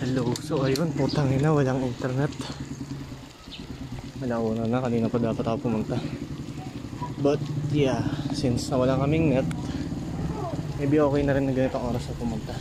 Hello. So ayun, putang ina, walang internet. Malauna na, kanina pa dapat ako pumunta. But yeah, since wala kaming net, maybe okay na rin na ganitong oras na pumunta.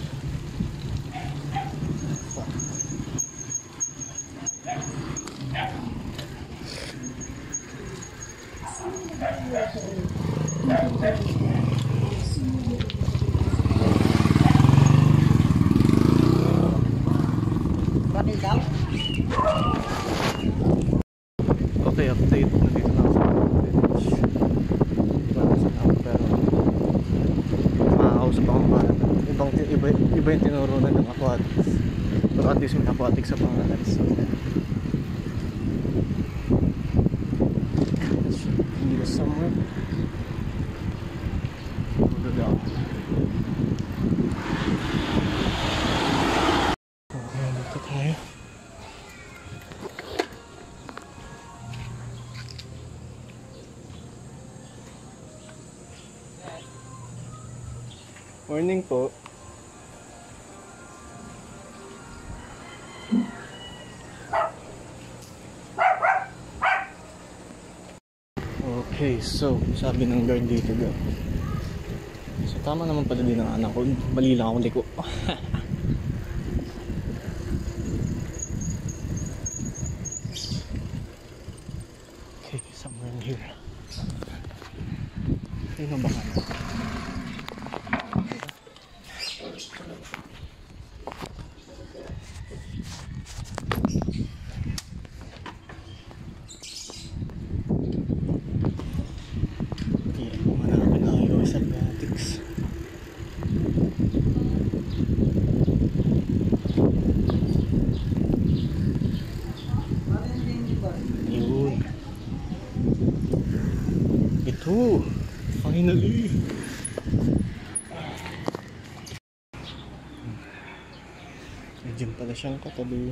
Okay, update. Nandito na ako sa village. Wala sa ako, pero makakausap akong bahala. Iba yung tinurunan ng aquatics. Pero at least may aquatics sa pangalan. So hindi na somewhere. Good out. Okay, dito tayo. Morning po. Okay, so sabi ng guard dito daw. So tama naman pala din ang anak ko. Mali lang ako liko. Okay, somewhere in here. Sino ba ka na? Ito, finally. May gym pala siyang katabi.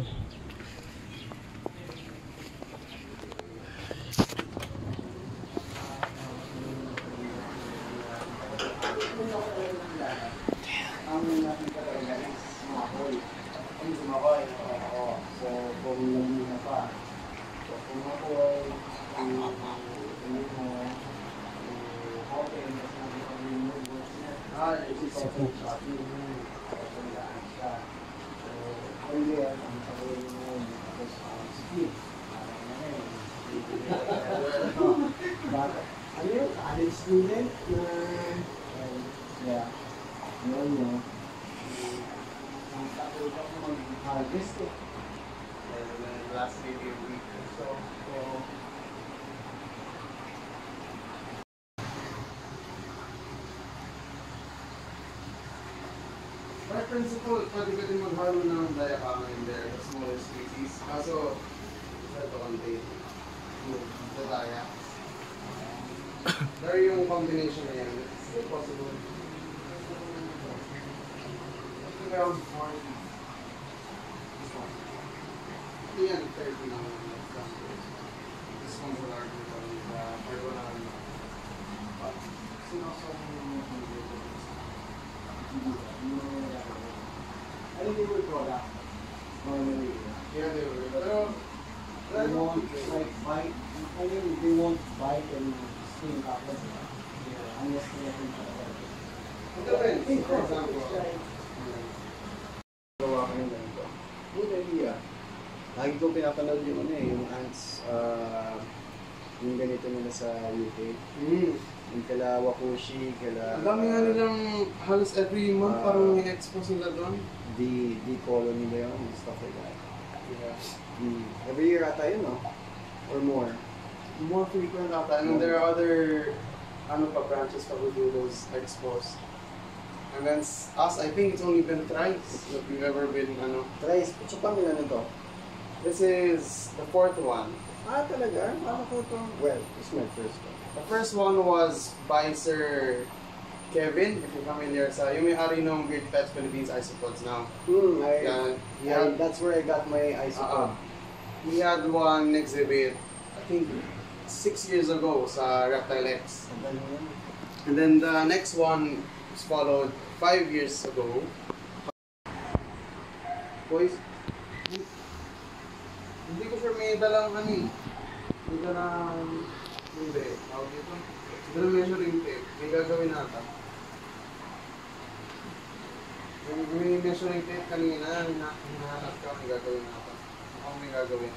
Ano yung college student na yun ang tapos ako mag-harvest last maybe a week or so. By principle, pwede ka din maghalo ng diacama in there, the smaller species. Kaso, ito konti. The dia. Pero yung combination na yan, it's still possible. Around 40. This one. Hindi yan, 30 lang. This one's a larger one. Pero wala naman. But, sinasok yung I think they will product normally. Yeah, they will. Pero they won't like bite. I mean, they won't bite and sting up. Yeah, unless they have been depends. For example, gawa ko ng ganito. Good idea. Lagi ko pinapanood yung yung ants, yung ganito nila sa UK. Yung kala Wakushi, kala... Ang dami nga nilang halos every month parang may expose nila doon. The colony nila yun, stuff like that. Yeah. Every year ata yun, no? Or more? More frequent ata. And there are other branches pa who do those expos. And then us, I think it's only been thrice that we've ever been, Thrice? So pang ilan na to? This is the 4th one. Ah, talaga? Ano ko ito? Well, it's my first one. The first one was by Sir Kevin, if you're familiar sa yung may-ari ng Great Pets Philippines Isopods now. That's where I got my isopod. He had one exhibit, I think 6 years ago sa Reptile X. And then the next one was followed 5 years ago. Boys, hindi ko sure may dalang ano eh. May dalang, hindi, tawag dito. Dalang measuring tape. May gagawin nata. May measuring tape kanina, hinahanap ka, may gagawin nata. Mukhang may gagawin.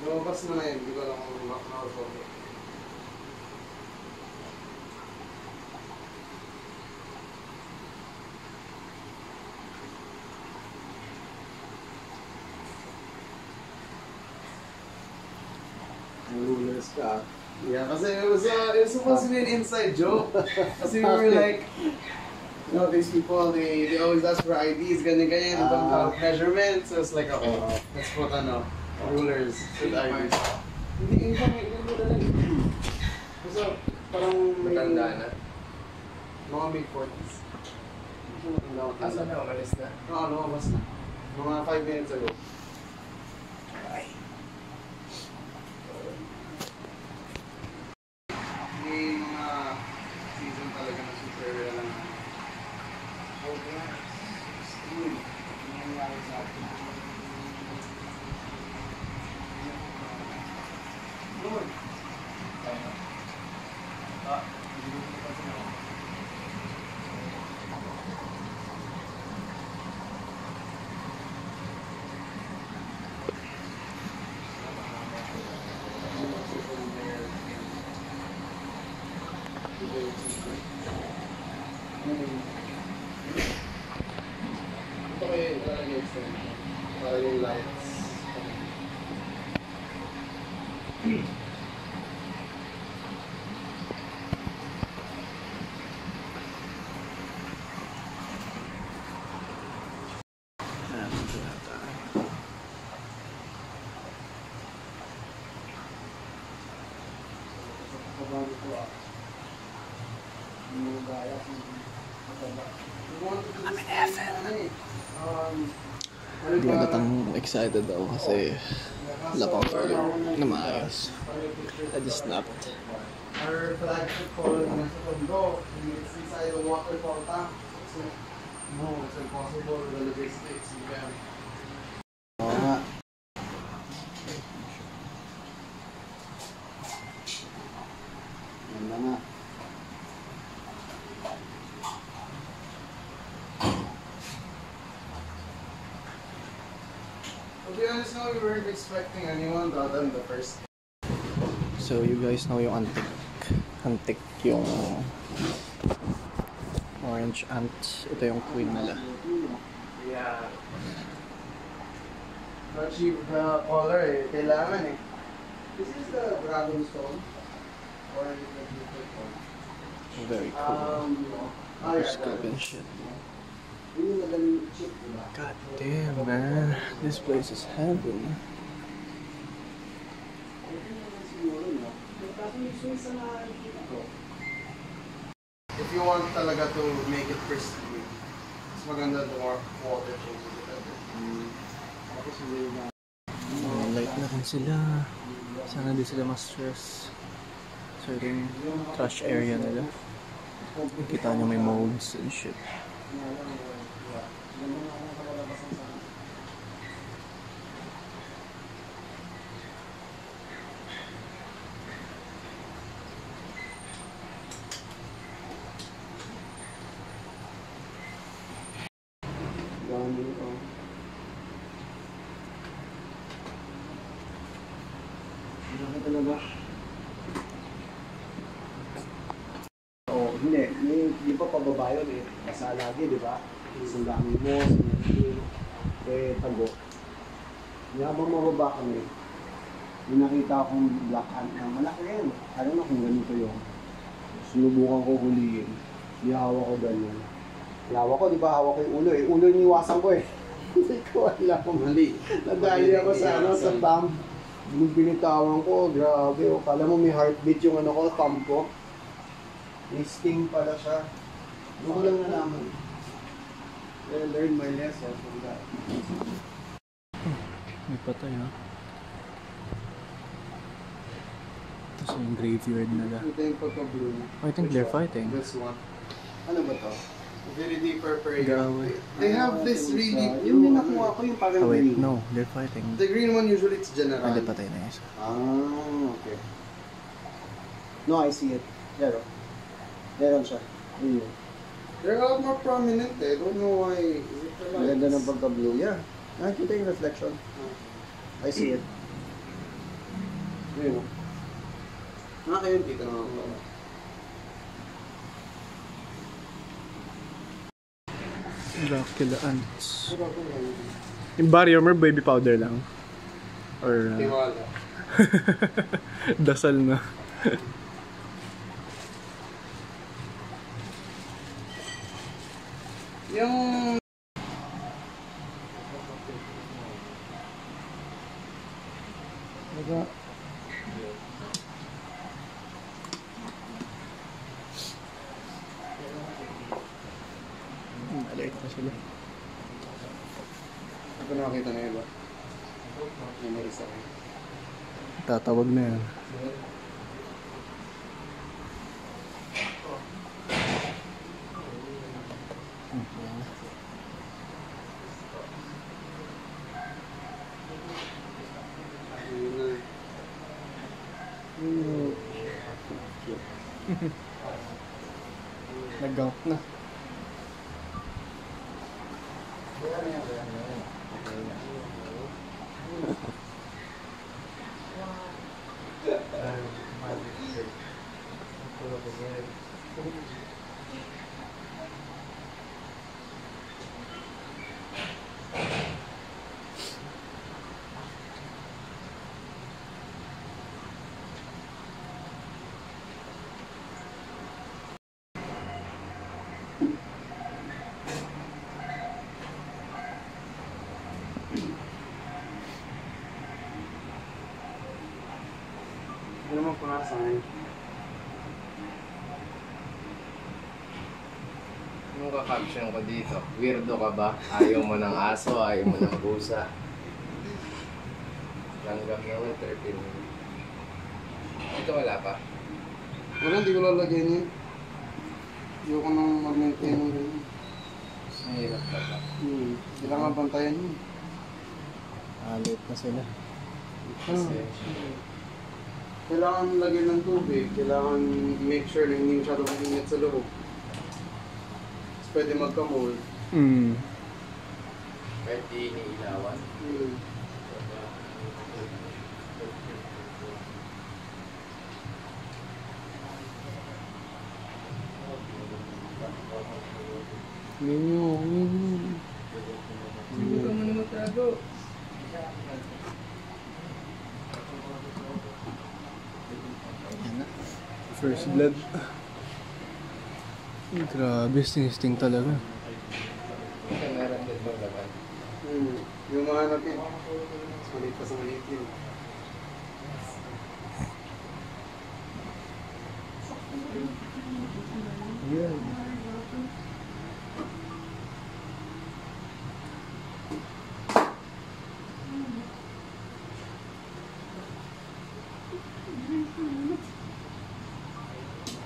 Lumabas na ngayon, hindi ko alam kung makaresolve. Rulers ka. Yeah, kasi it was supposed to be an inside joke. Kasi we were like, you know, these people, they always ask for IDs, ganyan, don't have measurements. So it's like, okay, let's put rulers with IDs. Hindi mo na lang. Kasi parang may... Matanda na? Mga mid-40s. Asa na, umalis na? Oo, lumabas na. Mga 5 minutes ago. Ito kayo ilalagay sa para yung lights. Hindi agatang excited daw kasi wala pang further na maayos. I just snapped. Our flagship for nasa Tondo, it's inside a waterfall tank. So, no, it's impossible with the logistics. Oo nga. Yan na nga. To be honest, no, we weren't expecting anyone other than the first. So you guys know yung antik yung orange ant. Ito yung queen nila. Yeah. Achieve the color eh. Kailangan eh. This is the dragon stone. Or is it the different one? Very cool. Scope and shit. God damn, man. This place is heaven. If you want talaga to make it pristine, mas maganda the water changes it better. Light na rin sila. Sana di sila ma-stress. So ito yung trash area nila. Kita nyo may molds and shit. Oo, hindi. Di ba pababa yun eh. Basa lagi, di ba? Sundami mo, sundami. Eh, tago. Habang mababa kami, may nakita akong black ant na malaki yan. Alam na kung ganito yun. Sinubukan ko huliin. Di hawak ko ganyan. Hawak ko, di ba hawak ko yung ulo eh. Ulo iniwasan ko eh. Hindi ko alam. Mali. Nadali ako sa thumb. Nung binitawan ko, grabe. O, kala mo may heartbeat yung ano ko, thumb ko. May sting pala siya. Doon ko lang nalaman. I learned my lesson from that. May patay ha. Tapos yung graveyard nila. Ito yung pagka-blue. I think they're fighting. This one. Ano ba to? Very deeper prayer. Gawin. They have this really, yun din nakuha ko yung parang Oh wait, green. no. They're fighting. The green one usually it's general. Hindi, patay na isa. Okay. No, I see it. There. Meron siya. They're a lot more prominent eh. Don't know why. Ang ganda ng pagka-blue. Yeah. Nakikita yung reflection. I see it. Ayun. Nakakayun kita naman pala. Dracula ants. Yung barrier mo, baby powder lang? Or... Tiwala. dasal na. Yung... Alert na sila. Ako nakakita na iba. Yung isa. Tatawag na yan. Nag-gunk na. Ano mo punasan? Anong kakaption ko dito? Weirdo ka ba? Ayaw mo ng aso, ayaw mo ng pusa. Langgam naman, 13 minutes. Ito wala pa. Wala, hindi ko lalagyan yun. Ayoko nang mag-maintain ng ganyan. Mahirap ka ba? Kailangan bantayan yun. Alert na sila. Kasi, Kailangan lagyan ng tubig. Kailangan make sure na hindi masyadong mainit sa loob. Tapos pwede magka-mold. kahit di iniilawan. Minyo. Hindi ka muna magtago. First blood. Grabe, sinisting talaga. Ito meron din bang laban? Yung mga natin. Sulit pa sa maliit yun. Yeah.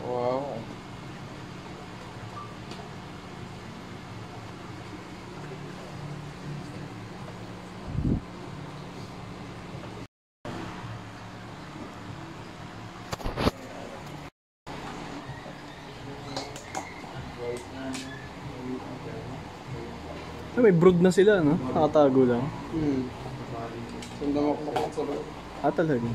Wow. May brood na sila, no? Nakatago lang. Sundang ako sa loob. Talaga.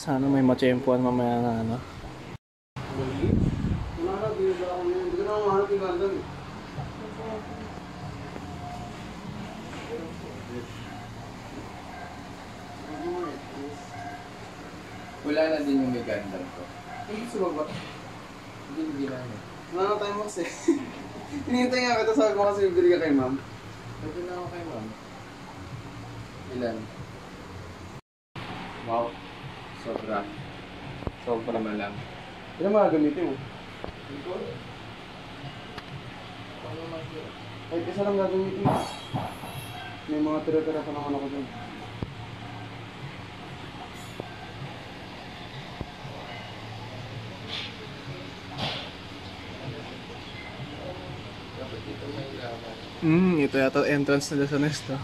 Sana may matsyempuan mamaya na, ano? Wala, di ba ako yun? Hindi ko na mahanap yung London. Wala na din yung may gandang ko. Hindi sa baba. Hindi namin. Wala na tayo mas eh. Hinihintay nga kita, sabi mo kasi bibili ka kay ma'am. Pwede na ako kay ma'am. Ilan? Wow. Sobra. Sobra man lang. Ilan mga gamitin mo? Ito? Paano mag-ira? Kahit isa lang gagamitin mo. May mga tira-tira pa naman ako dun. Ito yata entrance nila sa nest, ah.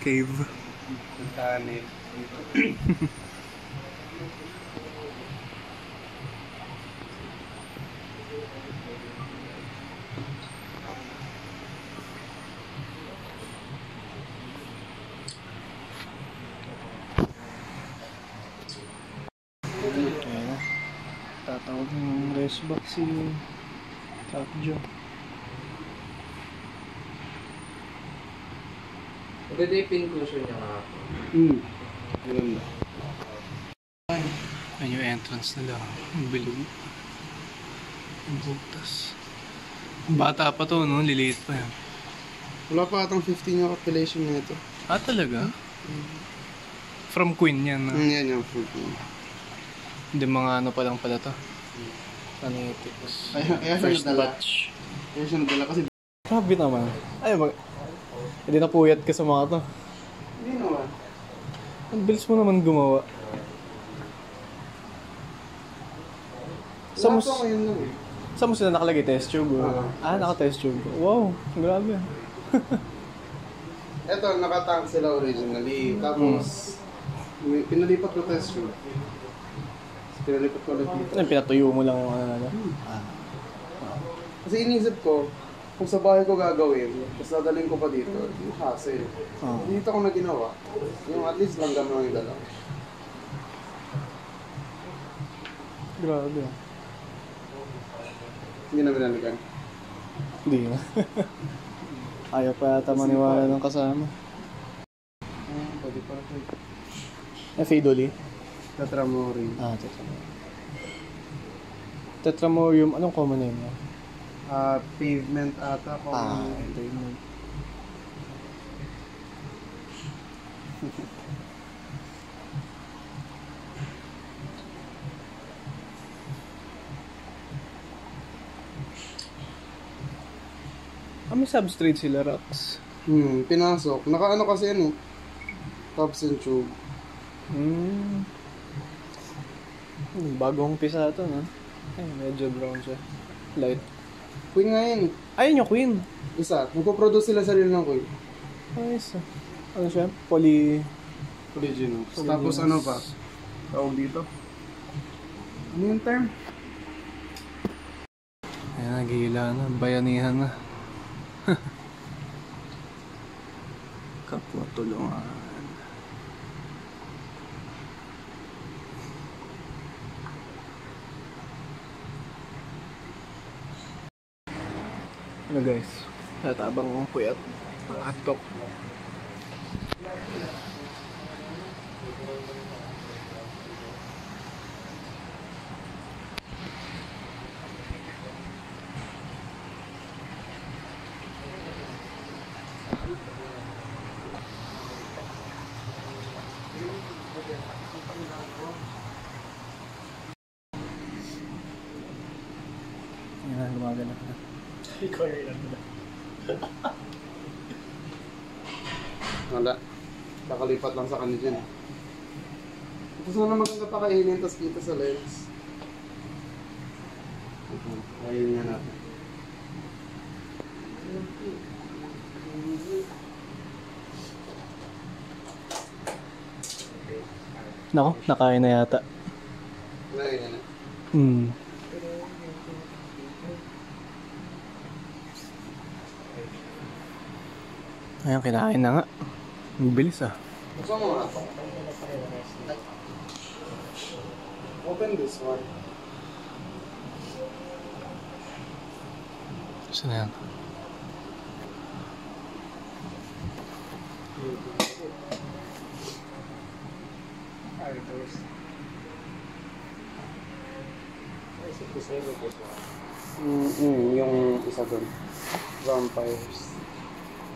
Cave. Tanit. Ayan na. Tatawag ng rest box si Takjo. Maganda yung pin cushion niya nga. Ganda. Ayan yung entrance nila. Ang bilog. Ang butas. Bata pa to, no? Liliit pa yan. Wala pa atang 15 yung population na ito. Ah, talaga? From Queen yan, no? Yan yung food. Hindi, mga ano pa lang pala to. Phonetics. Ayan First siya nadala. batch. Ayan siya nadala kasi Grabe naman. Ay, hindi na puyat ka sa mga to. hindi naman. Ang bilis mo naman gumawa. Sa Wala mus- pa ngayon lang eh. Saan mo sila nakalagay? Test tube? Naka-test tube. Wow, grabe. Eto, nakatank sila originally. Tapos, pinalipat ko test tube. Pinalipat ko ulit dito. Ano, pinatuyo mo lang yung ano. Kasi inisip ko, kung sa bahay ko gagawin, tapos dadalhin ko pa dito, yung hassle. Dito ko na ginawa. Yung at least langgam lang yung dalaw. Grabe. Hindi na binalikan. Hindi na. Ayaw pa yata maniwala ng kasama. Pwede pa ito. Fadoli? Tetramori. Tetramorium. Tetramorium, anong common name niya? Pavement ata ko. Ito yun. May substrate sila, Rox. Pinasok. Nakaano kasi yan eh. Tops and tube. Bagong pisa ito, no? Ay, medyo brown siya. Light. Queen nga yan. Ayun yung Queen. Isa. Nagpo-produce sila sarili ng Queen. Ayos. Ano siya? Poly... Polygenous. Tapos ano pa? Tawag dito. Ano yung term? Ayan, nagihila na. Bayanihan na. Kapwa tulungan. Ano guys? Tatabang kong puyat. Hotdog. Yan na, gumaganap na. Ikaw yung ilan na. Wala. Kakalipat lang sa kanya dyan. Tapos na maganda pa kainin, tapos kita sa lens. Kainin nga natin. Nako, nakain na yata. Kainin na. Ayan, kinain na nga. Ang bilis ah. Gusto mo nga ito? Open this one. Saan na yan? Yung isa doon. Vampires.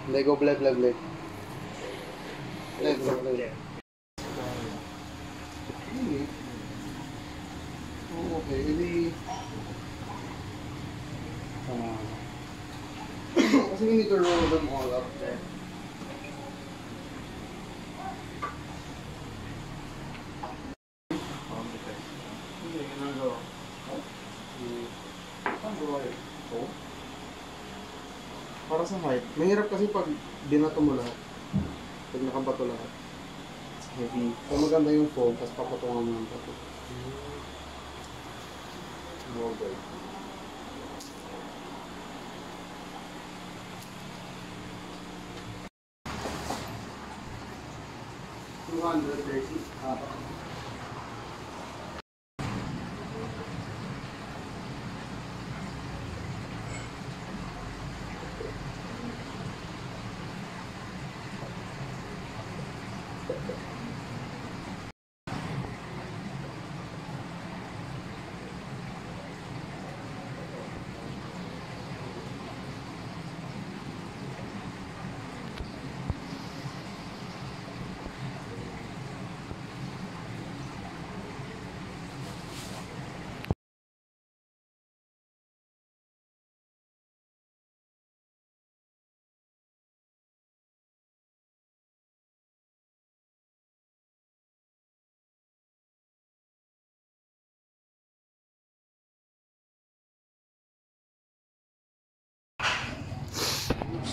Hindi, go bled. Bled. Oh, okay, hindi. Kasi we need to roll them all up there. Hindi, ginagawa. Saan gawa yun? Para sa height. Mahirap kasi pag binato mo lahat. Pag nakabato lahat. It's heavy. So maganda yung fold, tapos papatungan mo ng bato. Okay. $230.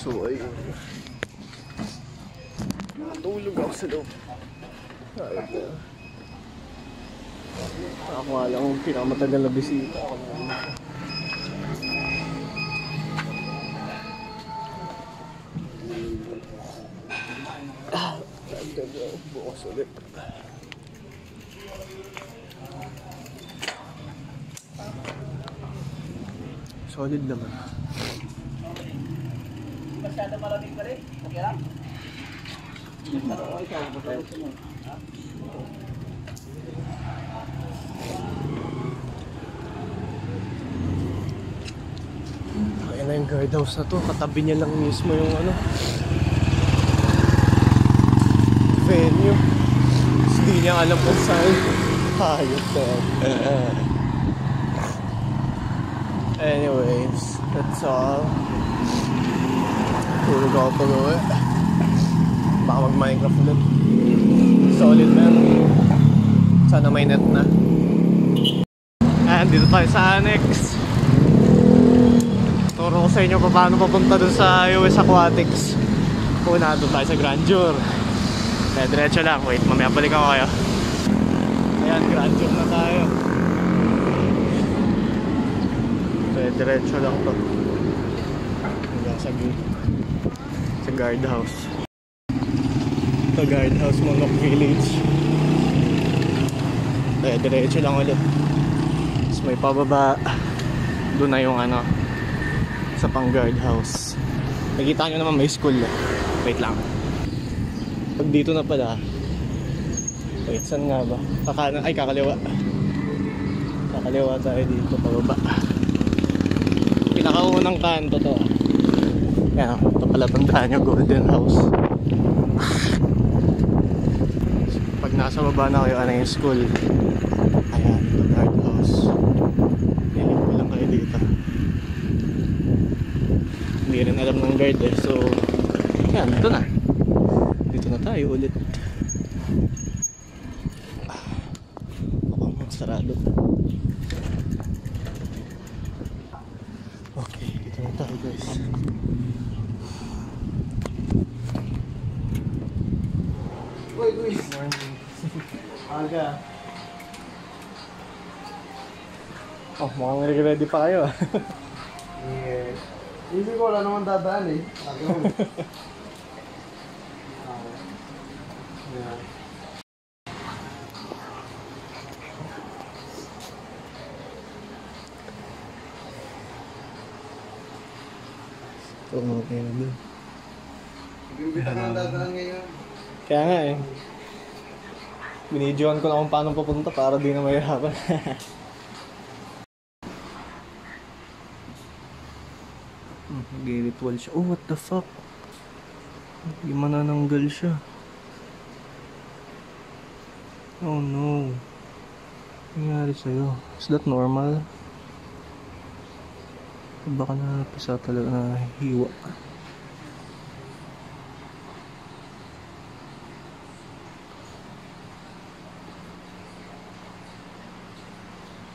So ayun. Natulog ako sa loob. Ako nga lang ang pinakamatagal na bisita ako naman. Bukas ulit. Solid naman. Masyado malamig pa rin. Okay lang? Kaya na yung guardhouse na to. Katabi niya lang mismo yung ano, venue. Hindi niya alam kung saan. Hayop na yan. Anyways, that's all. Tulog ako pag-uwi. Baka mag-Minecraft ulit. Solid man. Sana may net na. And dito tayo sa Annex. Turo ko sa inyo paano papunta dun sa US Aquatics. Una doon tayo sa Grandeur. Kaya diretso lang. Wait, mamaya balikan ko kayo. Ayan, Grandeur na tayo. Kaya diretso lang to. Hanggang sa guardhouse. Ito guardhouse Monok Village. Kaya diretso lang ulit. Tapos may pababa. Doon na yung ano, sa pang guardhouse. Nakita nyo naman may school. Wait lang. Pag dito na pala. Wait, saan nga ba? Ay, kakaliwa. Kakaliwa tayo dito, pababa. Pinakaunang kanto to. Yan, ito pala tandaan nyo, Golden House. Pag nasa baba na kayo, ano yung school. Ayan, ito guardhouse. Hiling ko lang kayo dito. Hindi rin alam ng guard eh. So, yan, ito na. Dito na tayo ulit. Ako, sarado. Okay, dito na tayo guys. Wait. Morning. Aga. Oh, mukhang ready pa kayo. Yes. Hindi ko wala naman dadaan eh. Yeah. Oo, okay na dun. Bimbita ka ng dadaan ngayon. Kaya nga eh. Binidyoan ko na kung paano papunta para di na mahirapan. Nag-ritual siya. Oh, what the fuck? Hindi manananggal siya. Oh no. Ano nangyari sa'yo? Is that normal? Baka napisa talaga na hiwa.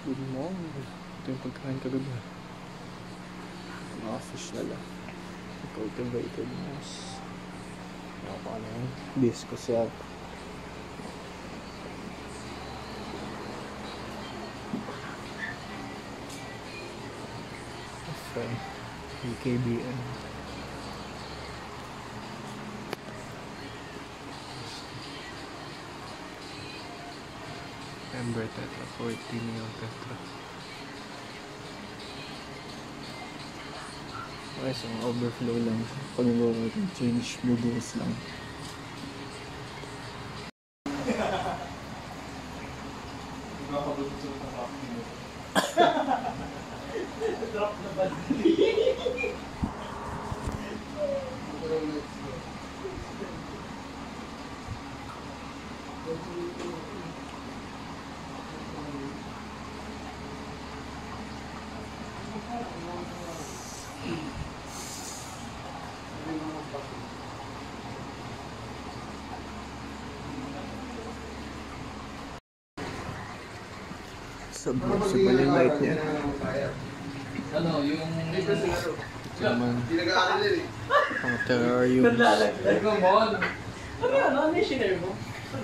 Good morning. Ito yung pagkain kagabi. Mga fish na lang. Cultivated moss. Ano yun? Discus yan. From BKBN. Ember Tetra 14 yung Tetra. Okay, so overflow lang. Pag change bubos lang. Drop na ba? Submersible yung light niya. Ano, yung... Naman, nag-aaral yun eh. pang terrarium. Naglalaglag. Come on! Ano yan? Ano yung shinare mo?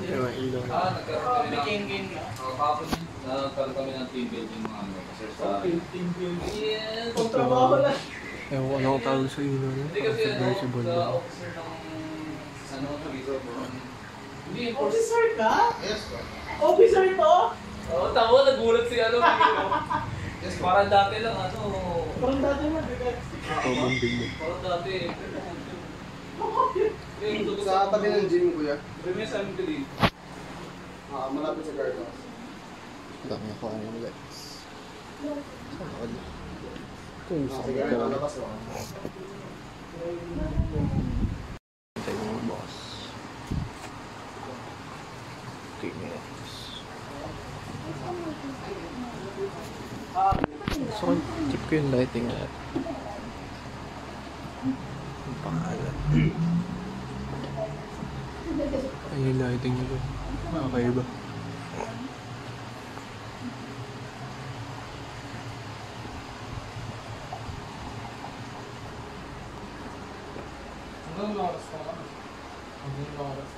Yung ilaw na. Nagkaroon kami ng... Game ka? Kapon, nagkaroon kami ng team building mga ano. Kasi sa... Team building. Yes! Kung trabaho lang. Ewan ko anong tawag sa ilaw niya. Hindi kasi ano, Submersible sa lang. officer ng... Ano, resort mo. Hindi, Officer ka? Yes po. Officer to? Oo, tama, nagulat si ano. Yes po. Parang dati lang, ano... Parang dati mo. Sobrang big. Parang dati. Sa tabi ng gym, kuya. Remy, saan mo din? Malapit sa guardhouse. Dami ako ano yung lights. Saan ako dito? Ito yung sa Sige, kita. lalabas ko. Tayo yung boss. 3 minutes. So, tip ko yung lighting na. Ang pangalan. Ay, yung lighting nito. Okay ba? Hanggang oras pa kami. Hanggang oras.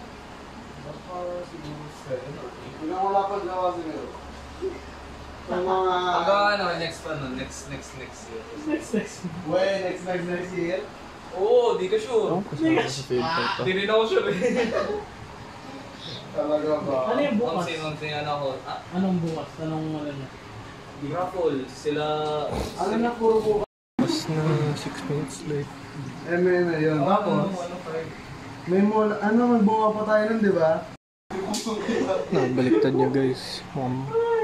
Baka siguro 7 or 8. Hanggang wala pa gawa si Mero. Sa mga... Hanggang ano, next pa no? Next year. Next. Wey, next year. Oo, di ka sure. Ako, kasama ko sa field type pa. Di rin ako sure eh. Talaga ba? Ano yung bukas? Onsi ano ako. Anong bukas? Anong ano niya? Raffle. Sila... Ano na puro po? Mas na 6 minutes late. na yun. Tapos, may mall, magbunga pa tayo nun, di ba? Nabaliktad niya guys.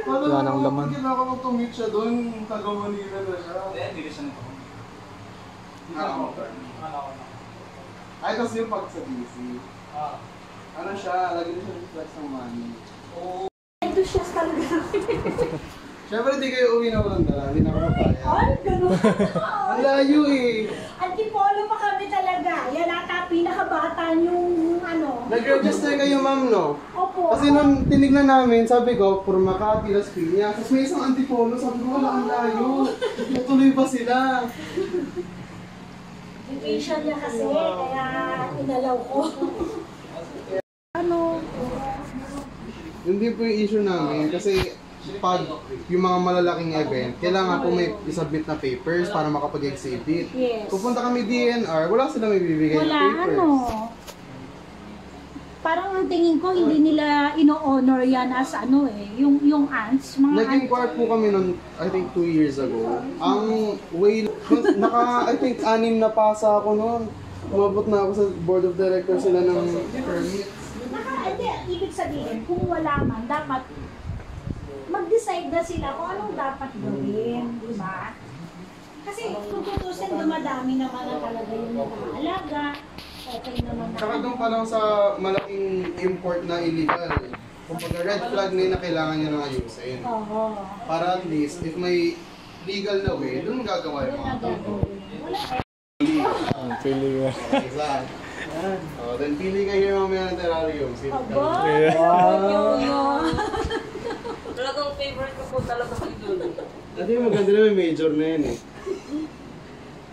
Wala nang laman. Pag tumit siya doon, taga Manila na siya. Hindi na siya nito. Ay, kasi yung pag sa DC, ano siya, lagi na siya reflex ng money. Enthusiast talaga. Siyempre, di kayo uwi na walang dala, hindi na ako mapaya. Ay, ganun. Ang layo eh. Antipolo pa kami talaga. Yan ata pinakabata yung ano. Nag-register kayo, ma'am, no? Opo. Kasi nung tinignan namin, sabi ko, for Makati, Las Piñas. Tapos may isang antipolo, sabi ko, wala ang layo. Tutuloy ba sila? Vacation niya kasi, kaya inalaw ko. Ano? Hindi po yung issue namin kasi pag yung mga malalaking event, kailangan po may isubmit na papers para makapag-exhibit. Yes. Pupunta kami DNR, wala silang may bibigay Wala, na papers. ano. Parang ang tingin ko, hindi nila ino-honor yan as ano eh. Yung ants, mga Nag-inquire po kami noon, I think 2 years ago. Ang way, I think 6 na pasa ako noon. Umabot na ako sa board of directors sila ng permit. Hindi, ibig sabihin, kung wala man, dapat mag-decide na sila kung anong dapat gawin, di ba? Kasi kung tutusin, dumadami naman na talaga yung nag-aalaga. Okay naman na. Tsaka doon pa lang sa malaking import na illegal. Kumbaga red flag na yun na kailangan nyo nang ayusin. Oo. Para at least, if may legal na way, doon magagawa yung mga tao. Wala Ang pili ka. Exact. Then pili kayo mamaya ng terrarium. Aba! Talagang favorite ko po talaga sa idol. Dati maganda na may major na yun eh.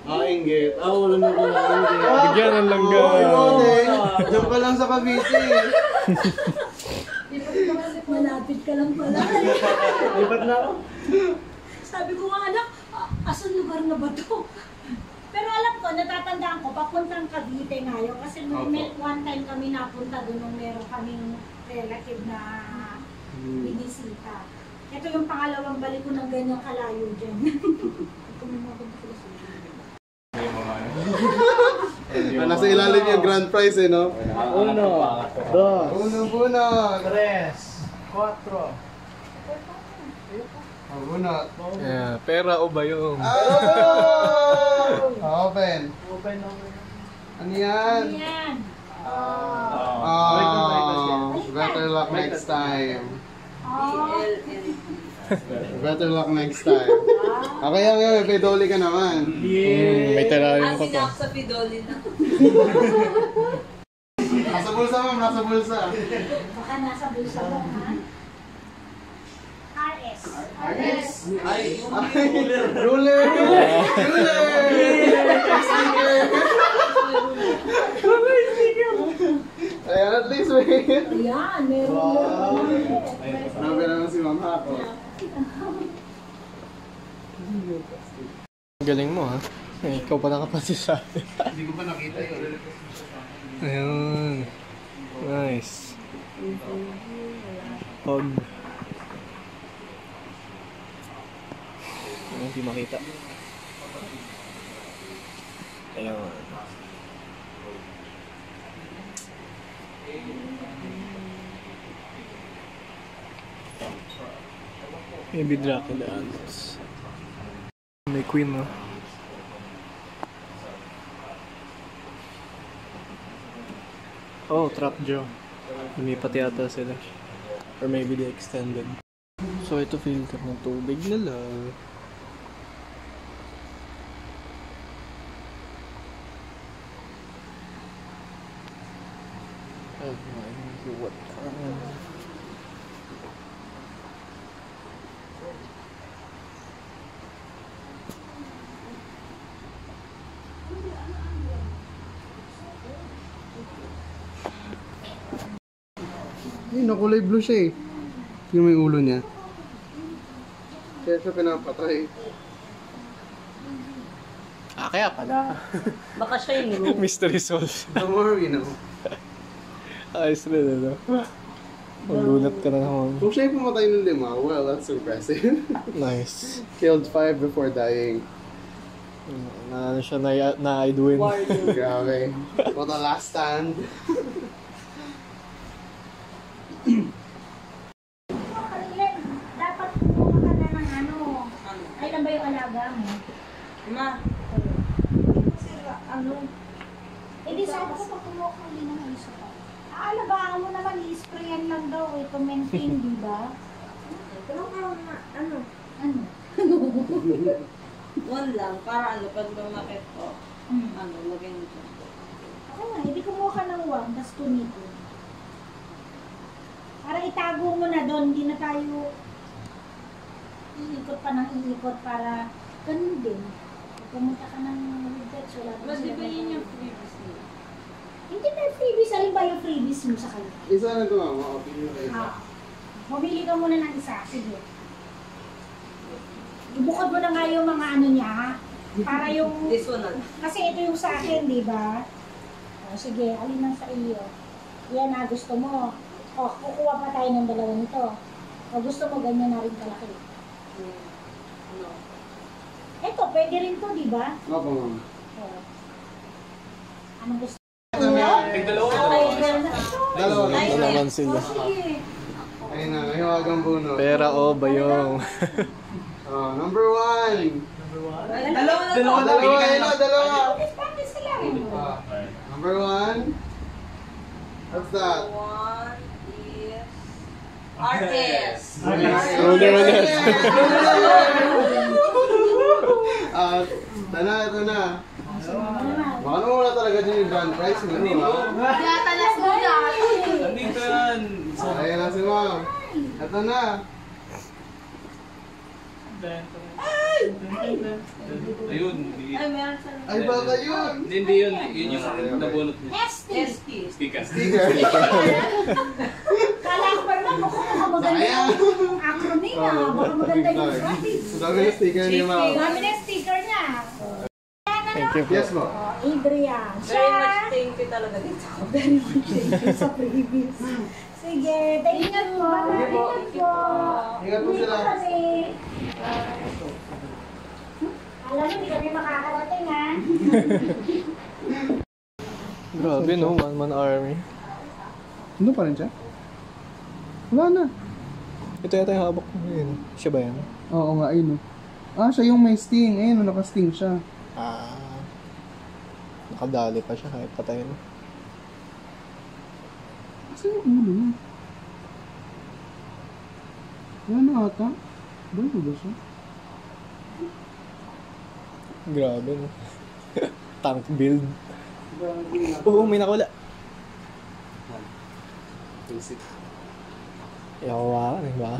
Inggit. Wala na ko na inggit. Bigyan ng langga. Diyan pa lang sa Cavite. Malapit ka lang pala. Lipat na ako. Sabi ko nga anak, asan lugar na ba to? Pero alam ko, natatandaan ko, papuntang Cavite ngayon. Kasi nung one time kami napunta doon nung meron kaming relative na binisita. Ito yung pangalawang balik ko ng ganyang kalayo dyan. Nasa ilalim yung grand prize eh, no? Uno, dos, Bunot! tres, cuatro. Bunot! Yeah, pera o bayong? Open! Open. Ano yan? Ayan. Better luck next time. Oh. Better luck next time. Okay, okay, may doli ka naman. May terarium pa pa. Sa Pidoli na. Nasa bulsa, ma'am, nasa bulsa. Baka nasa bulsa mo, ha? RS. Ruler! Ayan, at least may... Ayan, meron meron. Marami naman si Ma'am Hako. Galing mo ha. Ikaw pa nakapasasabi. Hindi ko pa nakita yun. Ayun. Nice. Pog. Hindi makita. Ayun. Maybe Dracula Ants. May queen no? Oh, Trap Joe. Lumipat yata sila. Or maybe they extended. So ito filter ng tubig nila. Oh my, what Ay, nakulay blue siya eh. Yung may ulo niya. Kaya siya pinapatay. kaya pala. Baka siya yung Mystery solved. The more we know. Ayos rin, ano? Magulat ka na naman. Kung siya yung pumatay ng 5, well, that's impressive. Nice. Killed 5 before dying. Na ano siya, na-Edwin. Grabe. What a last stand. Kailan, dapat kumuha ka na ng ano. Kailan ba yung alaga mo? Ma, Ano? Eh di sabi ko pag kumuha ka hindi naman isa pa. Alagaan mo naman, i-sprayan lang daw to maintain, di ba? ano? Ano? One lang, para pag lumakit ko, Hmm. lagyan nito. Ako nga, hindi kumuha ka ng wang, tas tunito. Para itago mo na doon, hindi na tayo iikot pa ng iikot para ganun din. Pag pumunta ka ng regrets, wala doon Mas di sila ba yun gagawin. yung previous niya? Hindi na freebies, alin ba yung freebies mo sa kanya? Isa na ito, mama. Opinion ka isa. Mamili ka muna ng isa, sige. Ibukod mo na nga yung mga ano niya, ha? Para yung... This one na. Kasi ito yung sa akin, di ba? O, sige, alin ang sa iyo? Yan na, gusto mo. O, kukuha pa tayo ng dalawa nito. O, gusto mo ganyan na rin kalaki. Ano? Ito, pwede rin to, di ba? Opo, mama. O. Anong gusto mo? Dalawa lang. Dalaman sila. O, sige. Ayun na, may hawagang bunot. Pera o bayong? Number 1. Dalawa na to. Dalawa. Practice ka lang. Number 1. What's that? One is RS. Roller ulit. Ito na. Baka naman wala talaga dyan yung grand prize mo, ha? Yata na sila. Nandito yan. Ayan na si ma'am. Ito na. Bento. Ay, Ayun. Ay, meron sa... Ay, baka yun! Hindi yun. Yun yung nabunot niya. Esty. Sticker. Kala ko pa naman mukhang maganda yung acronym niya. Baka maganda yung graphics. Dami na sticker niya, ma'am. Dami na yung sticker niya. Thank you po. Yes, ma'am. Adrian. Very much thank you talaga dito. Very much thank you sa previous. Sige, thank you po. Ingat po. Ingat po sila. Kami. Alam mo, hindi kami makakarating ha. Grabe no, one-man army. Ano pa rin siya? Wala na. Ito yata yung habak ko. Ayun. Siya ba yan? Oo nga, ayun. Siya yung may sting. Ayun, naka-sting siya. Nakadali pa siya kahit patay na. Kasi yung ulo niya. Wala na ata. Ba ba siya? Grabe no. Tank build. Oo, may nakawala. Basic. Yawa, ba?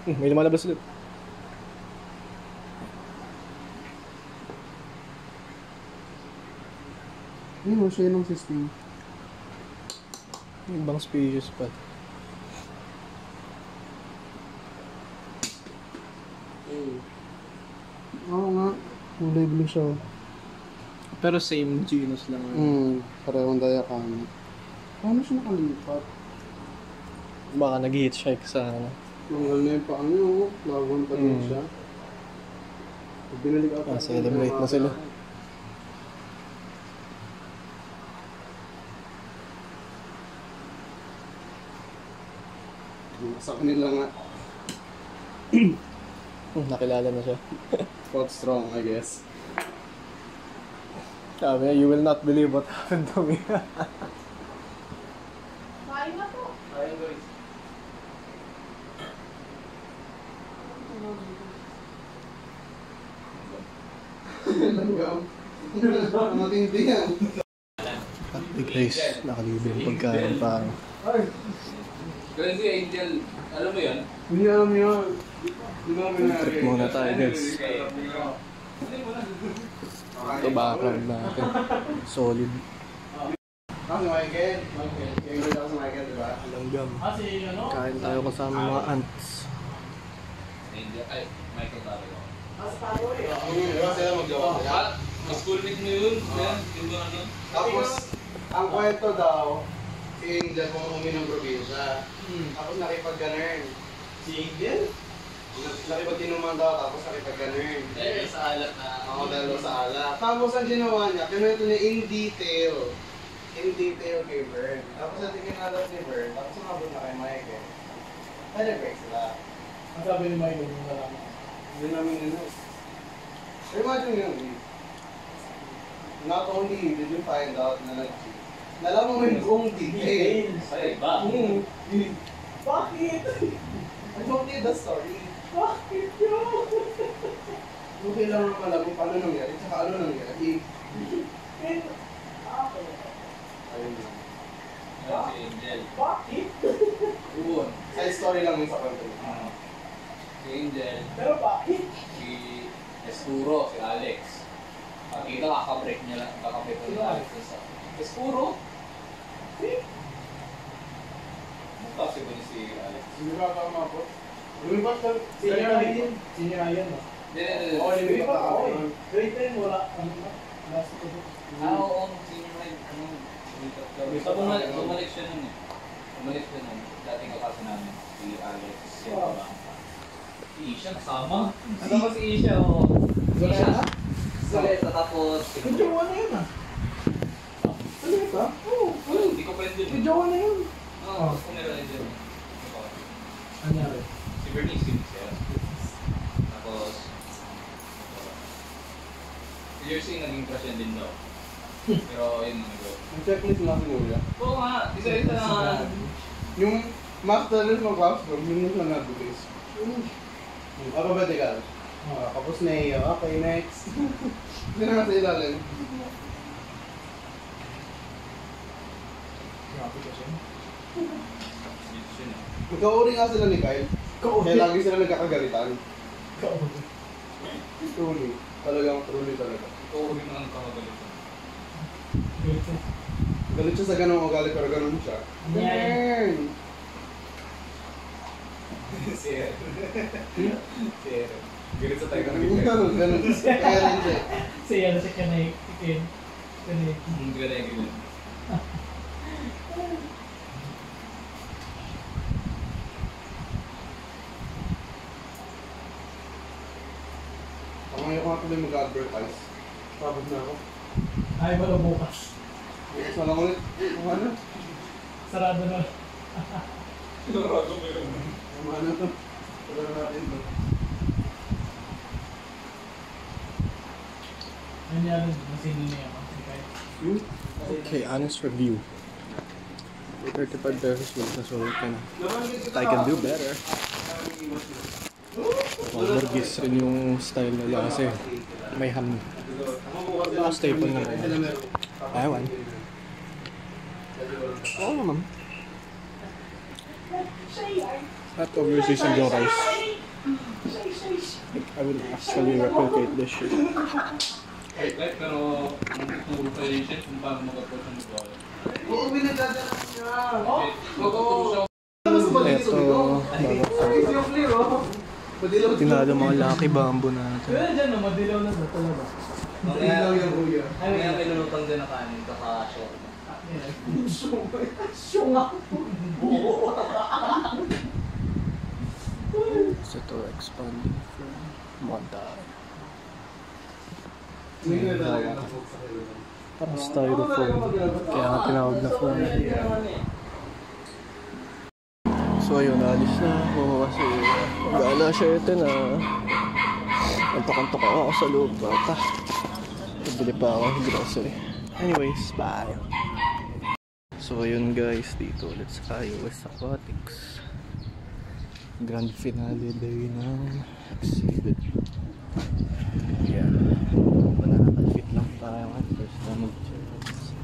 May lumalabas ulit. Ayun, siya yung system. Ibang species pa. Oo nga. Kulay blue siya. Pero same genus lang. Parehong dayakami. Paano siya nakalipat? Baka nag-hitchhike sa ano. Tanggal na yung paa niya, oh. Lagon pa din siya. Binalik ako. Celebrate na sila. Sa kanila nga. Nakilala na siya. Fought strong, I guess. Sabi niya, you will not believe what happened to me. Kain na po. Ayun guys. Matindi yan. At the guys, nakalibre yung pagkain pa. Kasi si Angel, alam mo yun? Hindi alam yun. Hindi ba minari? Trip muna tayo guys. Ito background natin. Solid. Si Michael. Yung ganda ko si Michael, di ba? Langgam. Si ano? Kain tayo kasama mga ants. Angel, ay, Michael talaga. Di ba sila magjawa sila? Schoolmate mo yun? Yung ba ano? Tapos, ang kwento daw, si Angel pumumi ng probinsya. Tapos nakipag-ganern. Si Angel? Nakipag-inuman daw, tapos nakipag-ganern. Dahil sa alat na... Ako dahil sa ala. Tapos ang ginawa niya, kinuwento niya in detail. In detail kay Vern. Tapos natin kinalat ni Vern, tapos sumabot na kay Michael. Nag-break sila. Ang sabi ni Michael, yung nalaman. Hindi namin ano. Imagine yun. Not only did you find out na nag-cheat, nalaman mo yung buong detail. Ay, ba? Bakit? I don't need the story. Bakit yun? Okay lang naman alam kung paano nangyari, tsaka ano nangyari. Ayun lang. Si Angel. Bakit? Yun. Side story lang yung sa kwento. Si Angel. Pero bakit? Si Esturo, si Alex. Nakita, kakabreak niya lang. Kakabreak ko ni Alex. Esturo? Mukha si si Alex. Hindi ba ka umabot? Lumipat ka. Senior Ryan, no? Hindi. Oo, lumipat ako eh. Grade 10, wala. Oo, senior Ryan. Bumalik siya nun eh. Bumalik siya nun. Dating kaklase namin. Si Alex. Si Isha, kasama. Ano ba si Isha? Isha? Soleta, tapos... Jowa na yun ah. Ano yun ka? Oo. Hindi ko friend yun. Jowa na yun. Oo, kumira rin dyan. Ano yan? Si Bernice yun siya. Tapos... Si Jersey naging crush yan din daw. Pero yun nag-go. Ang checklist na siguro. Oo nga, isa-isa na. Yung master list mo classroom, yun na siya nag-base. Alphabetical. Tapos na iyo. Okay, next. Hindi naman sa ilalim. Dito siya na. Magkauri nga sila ni Kyle. Kaya lagi sila nagkakagalitan. Truly. Talagang truly talaga. Oo, rin ang kakagalitan. Galit siya sa ganong ugali pero ganon siya. Ganun! Si Aaron. Si Aaron. Galit sa tayo Ganun, ganun. Kaya rin siya. Siya na siya kanay. Kanay. Ganun. Ang ngayon ko nga tuloy mag-advertise. Pagod na ako. Ay, wala bukas. Bukas na lang ulit. Ano? Sarado na. Ano to? Wala na natin to. Ano yan? Masino niya ako. Okay, honest review. 35 pesos lang sa sulit ka na. I can do better. Hamburgers rin yung style nila kasi may ham. Staple na rin. Ewan. Oo naman. At overseasoned yung rice. I will actually replicate this shit. Right, pero magtuturo pa rin siya kung paano mag-approach ang ito. Oo, binagdadala siya. Oo. Ito, tinalo mga Lucky Bamboo natin. Pero dyan na, madilaw na ba talaga? Matilaw yung kuya. Kaya kinulutang din na kanin, kaka-short. Ito, expanding from Monday. Parang styrofoam. Kaya nga tinawag na foam. So ayun, alis na ako kasi gala siya ito na antok-antok ako sa loob. Bata. Pabili pa ako ng grocery. Anyways, bye. So ayun guys, dito ulit sa West Aquatics. Grand finale day ng exhibit. Yeah. Nakaka-fit lang tayo at first time mag-chance.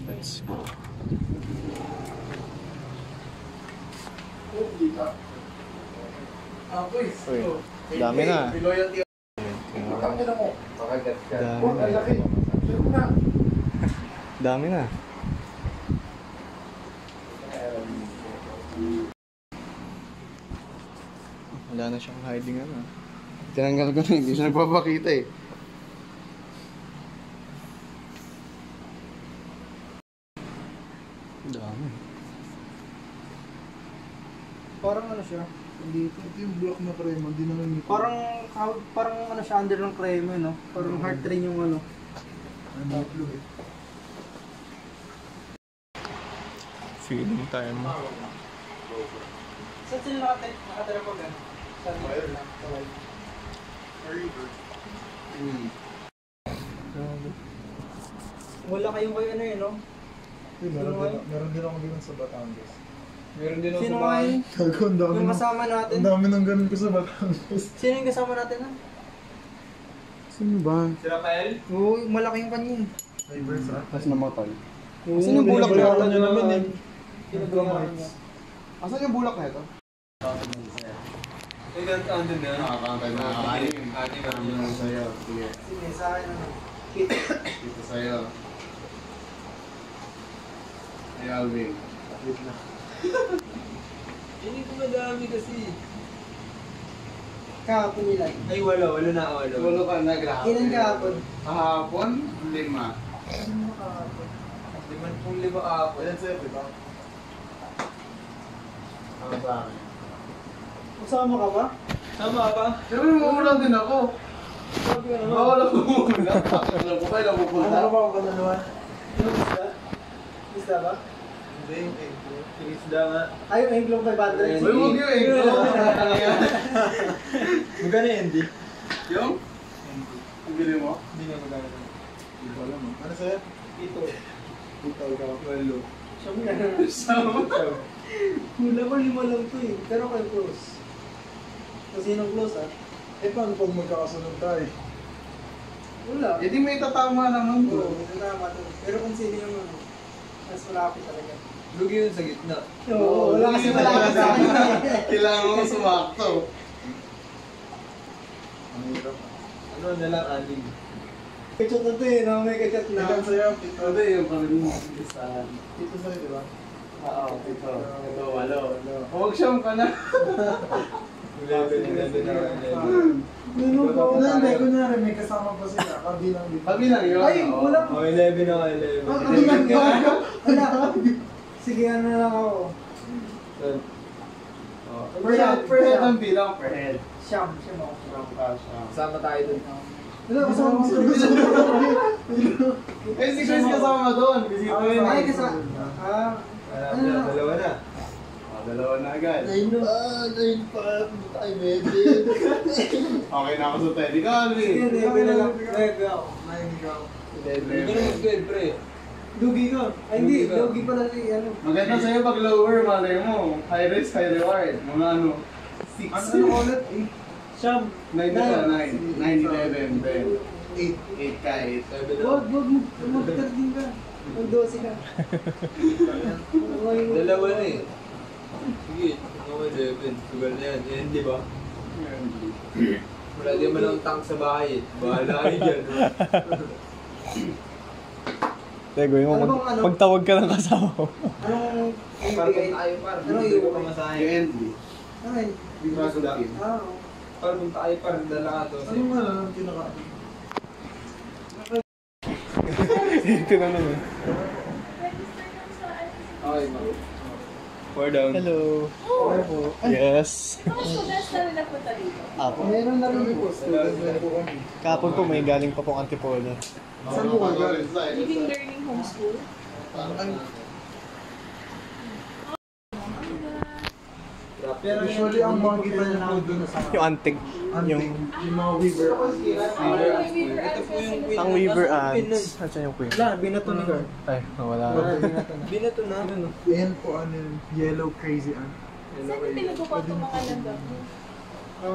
Let's go. Uy, dami na. Dami na. Wala na siyang hiding ano. Tinanggal ko na, hindi siya nagpapakita eh. Dami. Parang ano siya? Hindi Ito yung block na krema, hindi naman ito. parang ano siya under ng creme, no? Parang heart train yung ano. Ano blue eh. Feeling time. Saan sila nakatira po gan? Sa Fire lang. Wala kayong kayo ano yun, no? Meron din ako dito sa Batangas. Meron din Sino nga yun? Ang dami Yung kasama natin? Ang dami nang ganun ko sa Batangas. Sino yung kasama natin, ha? Sino ba? Si Rafael? Oo, malaki yung kanya. Ay, Versa. Tapos namatay. Sino yung bulak na ito? niya naman eh. Pinagawa niya. Asan yung bulak na ito? Andun na. Nakakantay na. Ate na. Yung sa'yo. Sige. Sige, sa akin ano. Dito sa'yo. Ay, Alvin. Wait na. Hindi ko madami kasi. Kahapon nila. Ay, wala na. Walo ka nagrahapon. Kailan kahapon? Kahapon? 5. 55 ako. Ayan sa'yo, diba? Ang dami. Kasama ka ba? Tama ba? Pero umuulan din ako. Sabi ka naman. Bawal ako umuulan. Alam ko kayo lang pupunta. Ano ba ako dalawa? Ano isda? Isda ba? Hindi. Isda nga. Ay, yung Englong 500. Uy, huwag yung egg. Magkano yan, di? Yung? Ang bili mo? Hindi nga magkano. Hindi ko alam. Ano sa'yo? Ito. Ito ka. Walo. Sabi nga naman. Sama. Hula ko 5 lang to eh. Pero kayo close. Kasi yun ang close ah. Eh, paano pag magkakasunod tayo? Wala. Eh, di may tatama naman Oo, to. may tama to. Pero kung sino yung ano, mas malapit talaga. Lugi yun sa gitna. Oo, wala kasi wala sa akin. Kailangan mo sumakto. Ano na lang, anim. Kachat na ito eh, no? May kachat na. Ilan sa'yo? Pito. Ano yung pang-listahan? Pito sa'yo, di ba? Oo, pito. Ito, walo. Huwag siyam ka na. 11 na. Nino ko. Hindi, kunwari may kasama pa sila. Kabilang dito. Kabilang yun. Ay, wala. Oh, 11 ako, 11. Kabilang yun. Wala. Sige, ano na lang ako. Per head ang bilang, per head. Siyam ako. Kasama tayo dun. Wala, kasama ko. Eh, si Chris kasama doon. Bisita yun. Ay, kasama. Dalawa na. Dalawa na agad. 9 pa. Ay, medyo. Okay na ako sa pwede ka, Ali. Sige, 11 na lang. 9 ako. 9 ako. Hindi ka na mag-12, pre. Lugi ka. Ay, hindi. Lugi pala si ano. Maganda sa'yo pag lower, malay mo. High risk, high reward. Mga ano, 6. Ano ulit? Siyam. 9 na 9. 9, 11, 10. 8 ka, 8. 7 na. Wag. Mag-13 ka. Mag-12 ka. Dalawa na eh. Sige, ako 11. Sugal na yan. Yan, di ba? Wala di man ang tank sa bahay eh. Bahala kayo dyan. Tego, yung Ano bang ano? pagtawag ka ng kasama mo. Anong Parang tayo, parang. Ano Hindi ko yung pamasahe. Yung entry. Ay. Yung raso dati. Parang punta kayo, parang dala ka to. Ano nga lang pinaka? Tinanong eh. Okay, ma. 4 down. Hello. Oh, Yes. mga students na rin napunta dito. Apo. Meron na rin po. Student na po kami. Kahapon po may galing pa pong Antipolo. Saan mo ka? Living Learning Homeschool. Pero usually ang mga kita niya po dun sa Yung antig. Yung mga weaver. Ito po yung queen. ang Weaver ants. Saan yung queen? Wala, binato ni Gar. Ay, nawala. Binato na. Binato na. Ayan po ano yung yellow crazy ant. Saan yung pinagkukuha itong mga landa?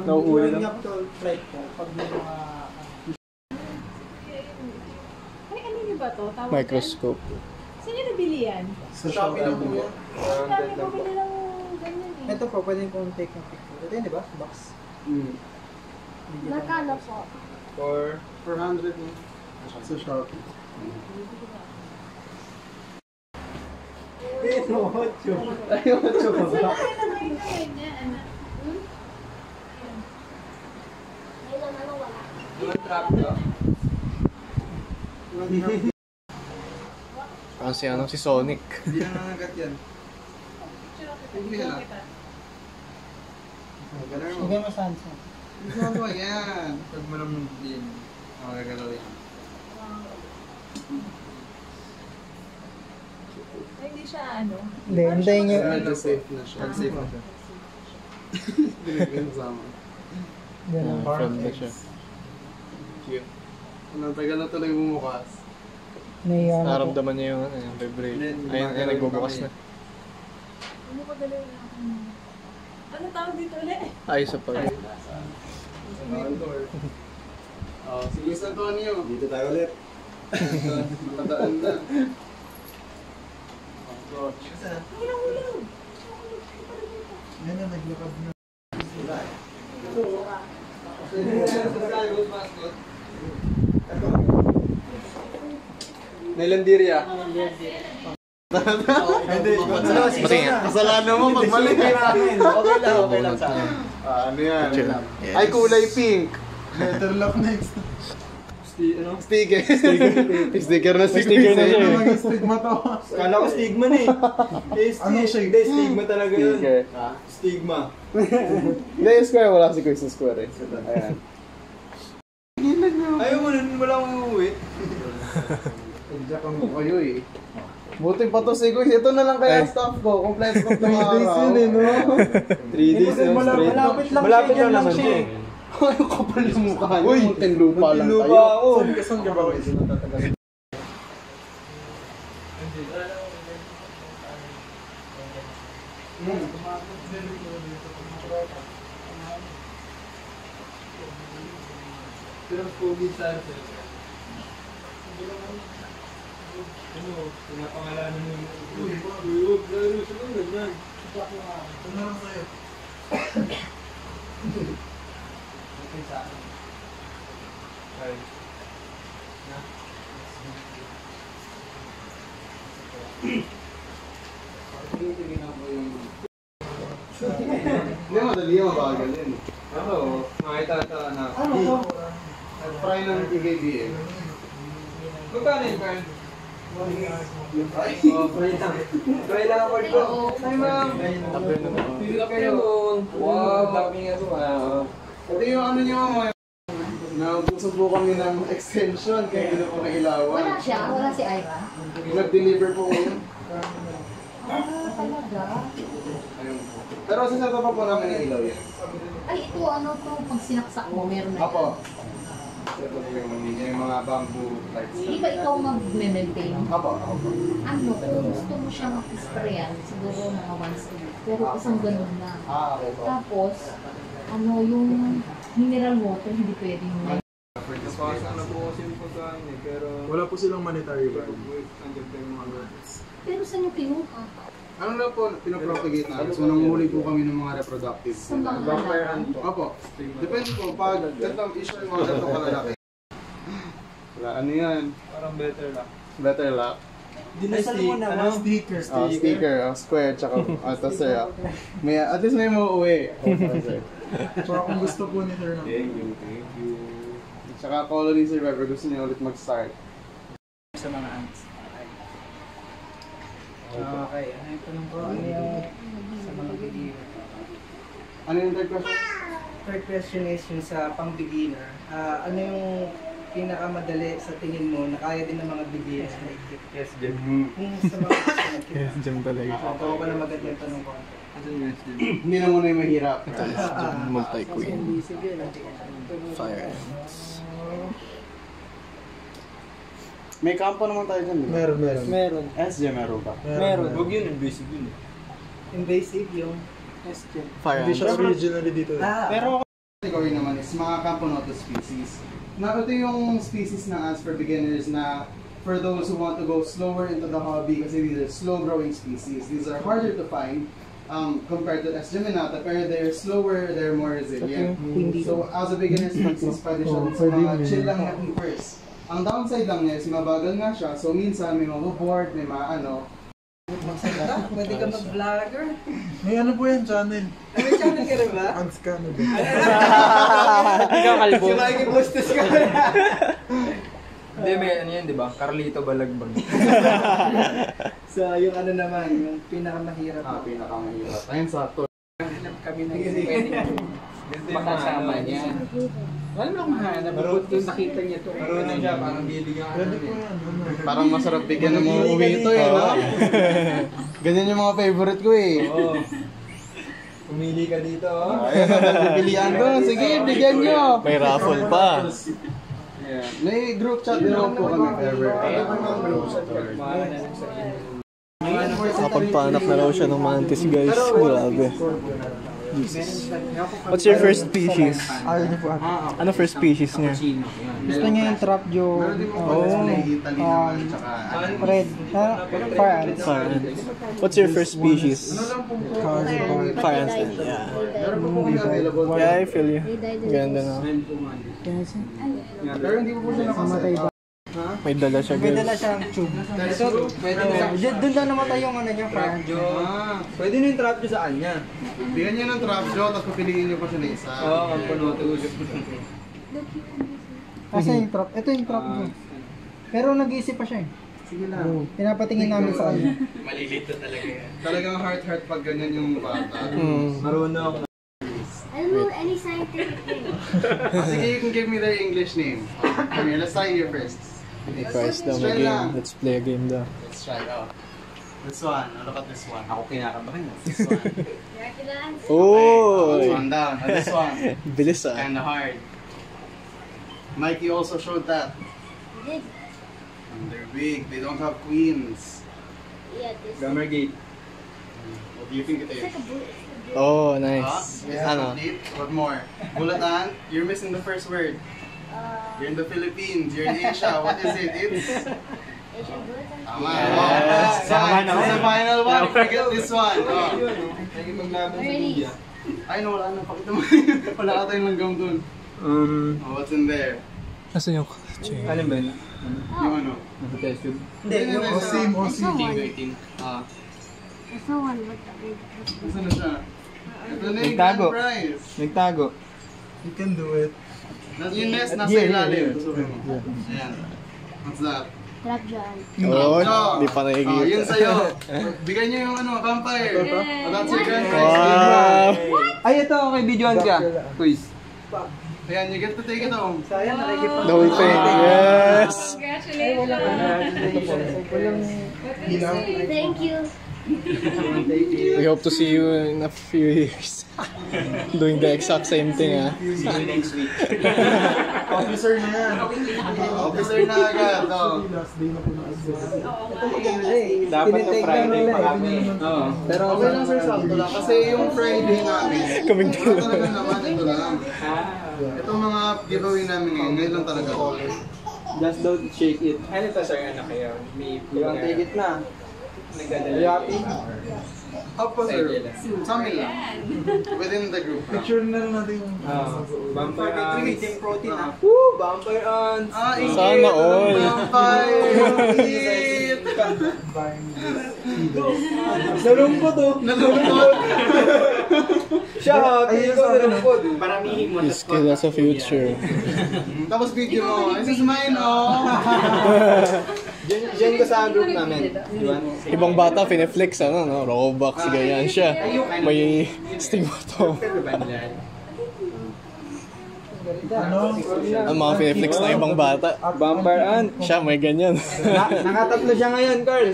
Nauuli lang. Yung actual flight po, pag may mga Ay, ano niyo ba to? Tawag Microscope. yan? Saan niyo nabili yan? sa Shopee na po yan. Ang dami ko bili ng ganyan eh. Ito po, pwede kong take ng picture. Ito yun, di ba? Box. Nakala po. 400 mo. Sa Shopee. Ito, 8. Ay, 8 ba? Saan na kayo na ngayon na ganyan? May lang ano wala. Yung trap to. Kasi ano, si Sonic. Hindi na nangagat yan. Sige mo saan sa. Gusto mo yan. Pag mo naman din. Makagalaw yan. Ay, hindi siya ano. Hindi, hintayin niyo. Medyo safe na siya. Pag-safe na siya. Pinag-insama. Yan ang Friend na siya. Cute. Ang tagal na tuloy bumukas. Naiyan ako. Naramdaman niya yung ano, yung vibrate. Ayun, nagbubukas na. Ano pa gano'n na ako? Ano tawag dito ulit? Ayos sa pag. Oh, si Luis Antonio. Dito tayo ulit. Nakadaan na. Ay, nahulog! Yan na, naglakad na. Nailandiria. Kasalanan mo pag mali. Okay lang sa akin. Ano yan? Chill. Ay, kulay pink. Letter lock next. Sticker. Sticker na si Sticker na siya eh. Ano stigma to? Kala ko stigma na eh. Ano siya? Hindi, stigma talaga yun. Sticker. Stigma. Hindi, yung square. Wala si Chris sa square eh. Ayan. Ayaw mo nun, wala akong uuwi. Diyan kami kayo eh. Buti pa to si Chris. Ito na lang kaya staff ko. Kompleto ko itong araw. 3 days na straight. Malapit lang naman siya siya. Ano kapal yung mukha niyo? Uy! Muntin lupa lang Lupa tayo. ako. Saan ka ba? Pero COVID sa Pinapangalanan mo yung... Uy, huwag, lalo sa mga ganyan. Ito na lang sa'yo. Okay sa akin. Ay. Na? Tingin ako yung... Hindi, madali yung mabagal yun. Ako, makita na. Ano to? Nag-fry ng PKBM. Magkano yung card? Yung fry? Oh, fry lang. Fry lang ako ito. Ay, ma'am. Pili ka kayo. Wow, dami nga ito. Ito yung ano nyo mga nagsusubo kami ng extension kaya hindi na po nailawan. Wala siya? Wala si Ira? Nag-deliver po kayo. Talaga? Ayun po. Pero sasata pa po namin ng ilaw yan. Ay, ito ano to? Pag sinaksak mo, meron na yan. Apo. Ito po yung mga bamboo lights. Di ba ikaw mag-maintain? Apo, apo. Ano, kung gusto mo siyang sprayan, siguro mga once a week. Pero isang ganun na. Okay po. Tapos, ano, yung mineral water, hindi pwedeng Napasa na po kasi yung pagkain eh, pero... Wala po silang monetary Pero value. nandiyan pa yung mga gatas. Pero saan yung kinuha? Ano lang po, pinapropagate namin. So, nanguhuli po kami ng mga reproductive. Sa mga Vampire halaman? hunt po. Apo. Depende po. Pag ganitong issue yung mga ganitong kalalaki. Wala, ano yan? Parang better lang. Better luck. Dinasal mo na mga sticker. Sticker, square, tsaka ito sir. May, at least may mauuwi. So kung gusto po ni Sir Thank you, thank you. Tsaka colony survivor, gusto niya ulit mag-start. Sa mga ants. Okay, ano yung tanong ko? Ano yung sa mga beginner? Ano yung third question? Third question is yung sa pang-beginner. Ano yung pinakamadali sa tingin mo na kaya din ng mga beginners na ikip? Yes, Jim. Kung sa mga gusto na ikip. Yes, dyan talaga. Ito ba na maganda yung tanong ko? Hindi na muna yung mahirap. Multi-queen. Sige, Fire. May kampo naman tayo dyan, di ba? Meron. Meron. SJ meron ba? Meron. Huwag yun, basic yun. Invasive yung question. Fire. Hindi siya originally dito. Pero category naman is mga Camponotus species. Na ito yung species na ants for beginners na for those who want to go slower into the hobby kasi these are slow growing species. These are harder to find compared to S. geminata, pero they're slower, they're more resilient. So as a beginner species, pwede siya sa mga chill lang na keepers. Ang downside lang niya is mabagal nga siya, so minsan may maboboard, may maano. Pwede ka mag-vlogger. May ano po yan, channel. May channel ka rin ba? Ants ka na ba? Ikaw kalbo. Si Mikey Bustos ka rin. Hindi, may ano yan, di ba? Carlito Balagbag. So, yung ano naman, yung pinakamahirap. Pinakamahirap. Ayun sakto. Hanap kami ng Makasama niya. Wala mo akong mahanap. Yung nakita niya to. Marunong siya, parang bibigyan ka Pwede namin. po yan. Parang masarap bigyan ng mga uwi ito eh, no? Ganyan yung mga favorite ko eh. Oo. Pumili ka dito, oh. Ayun, pipilian ko. Sige, bigyan nyo. May raffle pa. Yeah. May group chat din po kami if ever. Nakapagpanak na raw siya ng mantis, guys. Grabe. Jesus. What's your first species? Ayaw niyo po. Ano first species niya? Gusto niya yung trap jo. Red. Fire ants. Fire ants. What's your first species? Fire ants. Yeah. Meron po kami available. Yeah, I feel you. Ganda na. Pero hindi po siya nakamatay ba? May dala siya, May dala guys. siyang tube. Pwede na. Doon na namatay yung ano niya, fire ants. Pwede na yung trap nyo sa kanya. Bigyan nyo ng trap jaw, tapos papiliin nyo pa siya na isa. Oo, ang punoto. Kasi yung trap. Ito yung trap jo. Pero nag-iisip pa siya eh. Sige lang. Pinapatingin namin sa kanya. Talagang heart pag ganyan yung bata. Marunong. I don't know any scientific thing. Sige, you can give me their English name. Come here, let's try you first. Hey, Christ daw, may game. Let's play a game daw. Let's try it out. This one, look at this one. Ako kinakabahan. This one. Dracula. Oh! This one down. Now this one. Bilis ah. Kinda hard. Mikey also showed that. Did And they're big. They don't have queens. yeah, this. Gamergate. What do you think it It's like is? a blue. Oh, Huh? nice. Is it Ano? complete? What more? Bulatan? You're missing the first word. You're in the Philippines. You're in Asia. What is it? It's Asian bulletin. Sama na. Sa final one, forget this one. Nakikipaglaban sa media. Ay, no, wala na. Pakita mo. Wala ka tayong langgam dun. What's in there? Nasaan yung Ano ba yun? Yung ano? Test tube. Hindi, yung Osim. Nasaan na siya? Ito na yung grand prize. Nagtago. You can do it. Yung nest nasa ilalim. Ayan. What's that? Trap dyan. Oh, di pa nakikita. Yun sa'yo. Bigay niyo yung ano, vampire. That's your grand prize. Wow! Ay, ito. Okay, videoan ka. Quiz. Ayan, you get to take it home. Sayang, nakikipag- Dolphin, yes! Thank you. We hope to see you in a few years. Doing the exact same thing, ah. Officer na yan. Officer na agad. Oh. Last day na po na Dapat na Friday pa kami. Oo. Pero okay lang sir, sakto lang. Kasi yung Friday namin, Kaming ito talaga naman, ito lang. Itong mga giveaway namin ngayon lang talaga. Just don't shake it. Ano ito sir, ano kayo? May Yung take it na. nagdadala. Opo sir, sa amin lang. Within the group. Picture na lang natin yung... Vampire ants. Protein ah. Woo! Vampire ants! Sana all. Vampire! Nalungkot oh! Nalungkot! Siya happy! Ikaw nalungkot! This kid has a future. Tapos video mo, this is mine oh! Diyan ko sa group namin. Diba? Ibang bata, pineflex, ano, no? Robux, ganyan siya. May stigmato. Ang mga pineflex na ibang bata. Vampire ant! Siya, may ganyan. Nakatatlo siya ngayon, Carl.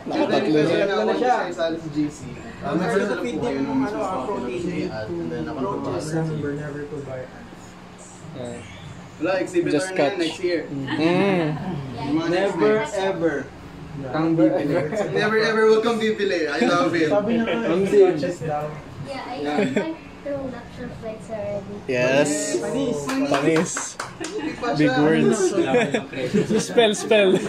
Nakatatlo siya. Tatlo na siya. Isali si JC. Nagsalita lang po kayo nung mismo sa protein. And then ako Remember never to buy wala, exhibitor Just na yan catch. next year. Never ever. Kang bibili. Never ever will come bibili. I love it. Sabi niya Ang kayo, sim. just daw. Yeah, I went through lecture flights already. Yes. Panis. Pa Big siya. words. Spell.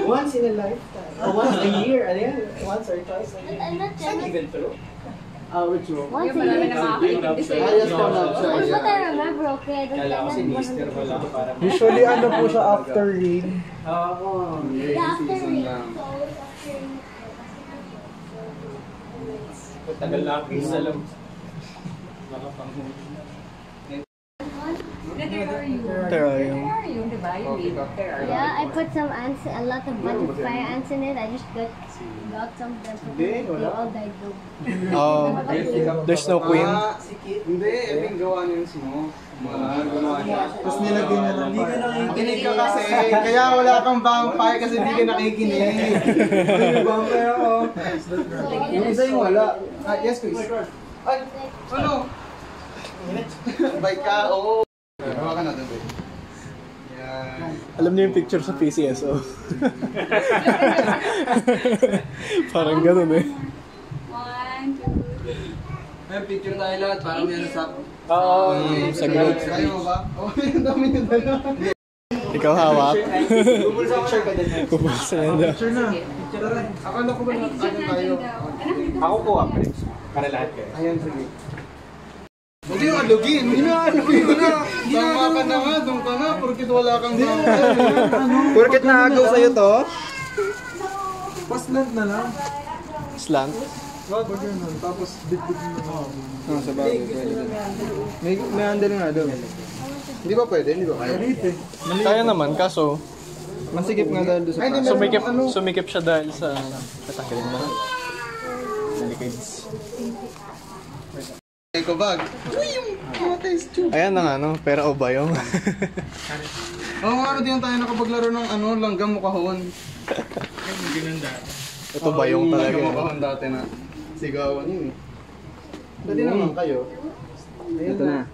Once in a lifetime. Or once a year. Ano yan? Once or twice a year. I'm not jealous. Which one? Once a year. Ayos pa lang siya. That's what I remember, okay? I don't remember. Usually ano po siya after rain. Yeah, after rain. So, after rain. Tagal na ako sa alam. Terrarium. Yeah, I put some ants, a lot of bunch of fire ants in it. I just got some of them. They all died though. There's no queen. Hindi, Ebing gawa niya yung smoke. Ginawa niya. Tapos nilagay niya lang Hindi ka para. Makinig ka kasi, kaya wala kang vampire kasi hindi ka nakikinig. Vampire ako. Yung isa yung wala. Yes, please. Ay, ano? Bike ka, oo. Gawa ka natin, babe. Yan. Alam niyo yung picture sa PCSO. Parang ganun eh. May picture tayo lahat para may ano sa... Oo. Sa group. Kaya mo ba? Oo, yung dami yung dalawa. Ikaw hawak. Picture ka din. Pupulsa niya daw. Picture na. Akala ko ba ano tayo? Ako po ah, para lahat kayo. Ayan, sige. Hindi yung alugin. Hindi na alugin ko na. Tama ka na nga, doon ka na. Porkit wala kang vampire. Porkit naagaw sa'yo to? Paslant na lang. Slant. Tapos bit-bit na lang. Sa bagay, pwede. May handle nga doon. Hindi ba pwede? Hindi ba kaya? Kaya naman, kaso Masikip nga dahil doon sa paa. sumikip siya dahil sa katakilin mo. Eco bag. Ayan na nga, no? Pera o ba yung? Oo nga, din tayo nakapaglaro ng ano, langgam mo kahon. Ito ba yung talaga? Langgam mo kahon dati na sigawan yun eh. Pwede naman kayo. Ito na.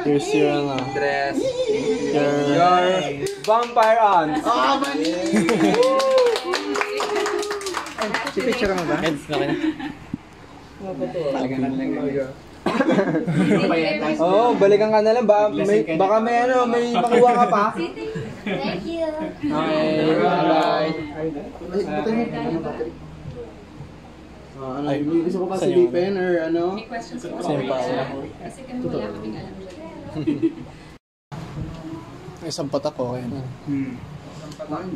Here's your ano. Dress. Your... Vampire ants. Ah, bani! Si picture mo ba? Ed, laki na. Talaga na lang. Oo, balikan ka na lang. Baka may makuha ka pa. Thank you. Okay, bye. Ano, gusto ko pa silipin or ano? May questions po. Same pa. Kasi kami wala kaming alam dyan. Isang patak ko, kaya na. Tapos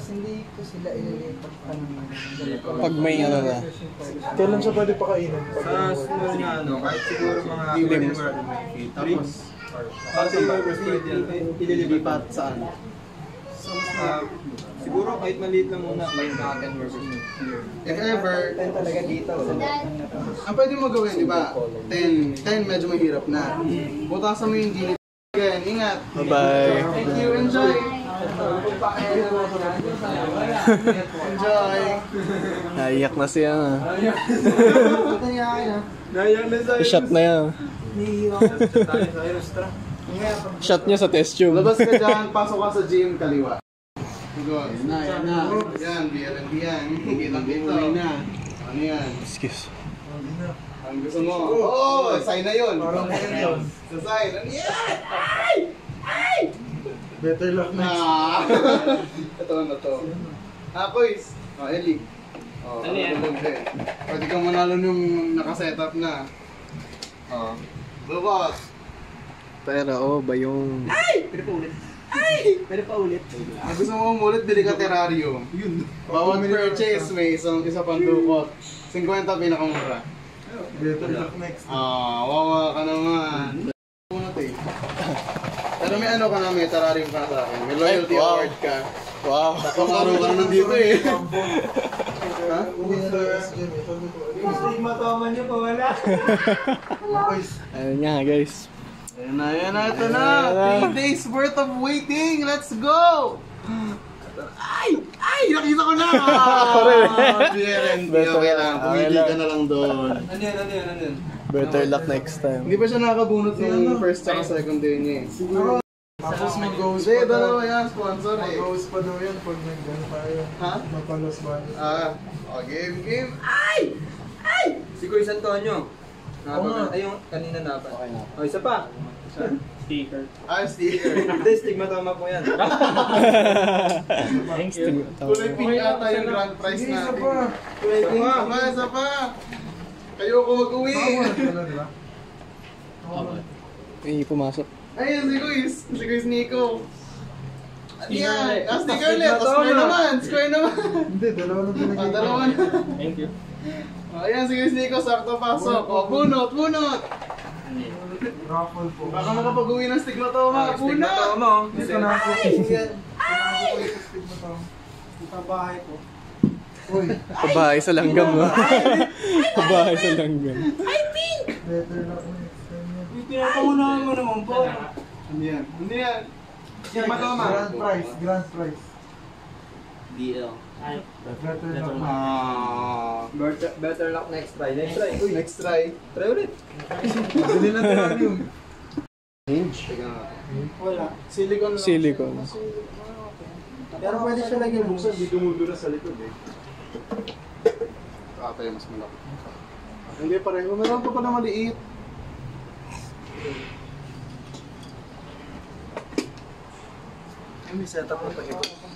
hindi ko sila ililipat Pag may ano na. Kailan siya pwede pakainin? Sa small na ano, kahit siguro mga Limbs. Tapos, ililipat saan? siguro kahit maliit lang muna, kahit mga 10 workers. If ever, talaga dito. ang pwede mo gawin, di ba? 10 medyo mahirap na. Butasan mo yung ginit. Again, ingat. Bye-bye. Thank you, enjoy. Enjoy. Naiyak na siya. Naiyak na sa'yo. Shot na yan. Shot niya sa test tube. Labas ka dyan, pasok ka sa gym, kaliwa. Good. Yan na. Yan, BLND yan. Kitang dito. Ano yan? Excuse. Ang gusto mo? Oo, sign na yun. Parang yun. Sa sign. Ano yan? Ay! Better luck next. Ito na to. Quiz. Ellie. Ano yan? Pwede kang manalo nung nakasetup na. Lubos. Pero, ba yung... Pwede pa ulit. Gusto mo umulit, bili ka terrarium. Yun. Bawat purchase may isa pang dukot. 50 pinakamura. Better luck next. Wawa ka naman. Pero may ano ka na, may terrarium ka sa akin. May loyalty Wow. award ka. Wow. Tatlong araw ka na nandito eh. Ha? Stigma tama niyo pa wala. Ayun nga, guys. Ayan na, ito na. 3 days worth of waiting. Let's go! Ay! Nakita ko na! BLND, okay lang. Pumili ka na lang doon. Ano yan? Better luck next time. Hindi pa siya nakakabunot ng first at second day niya eh. Siguro. Tapos mag-ghost Hindi, pa daw. dalawa yan, sponsor eh. Mag-ghost pa daw yan pag nag-gano tayo. Ha? Mapalos ba? Game. Si Kuya Antonio. Oo nga. Ay, yung kanina na pa. Okay, isa pa. Sticker. Sticker. Hindi, stigma tama po yan. Thanks to Kulay pink ata yung grand prize Sige, isa natin. pa. Isa pa. Kayo ko mag-uwi. Wala, di ba? May pumasok. Ayun, si Kuis Nico. Ano yan? Sticker Sticker ulit. Square naman. Hindi, dalawa na binigay. Dalawa na. Thank you. Ayan, si Kuis Nico, sakto pasok. Bunot. Raffle po. Baka makapag-uwi ng stigmatoma. Stigma Bunot. tama. Dito na ako. Stigma to. Dito ang bahay ko. Uy, Pabahay sa langgam, no? Pabahay sa langgam. better luck next time yan. Pinapangunahan mo naman po. Ano yan? Stigmatoma. Grand prize. DL. Better luck. Better luck next try. Next try. Try ulit. Bili na terrarium. Teka nga. Wala. Silicone lang. Silicone. Pero pwede siya lagyan buksan. Hindi dumudura sa likod eh. Ata yung mas malaki. Hindi pareho. Meron pa na maliit. May setup na pag-ikot.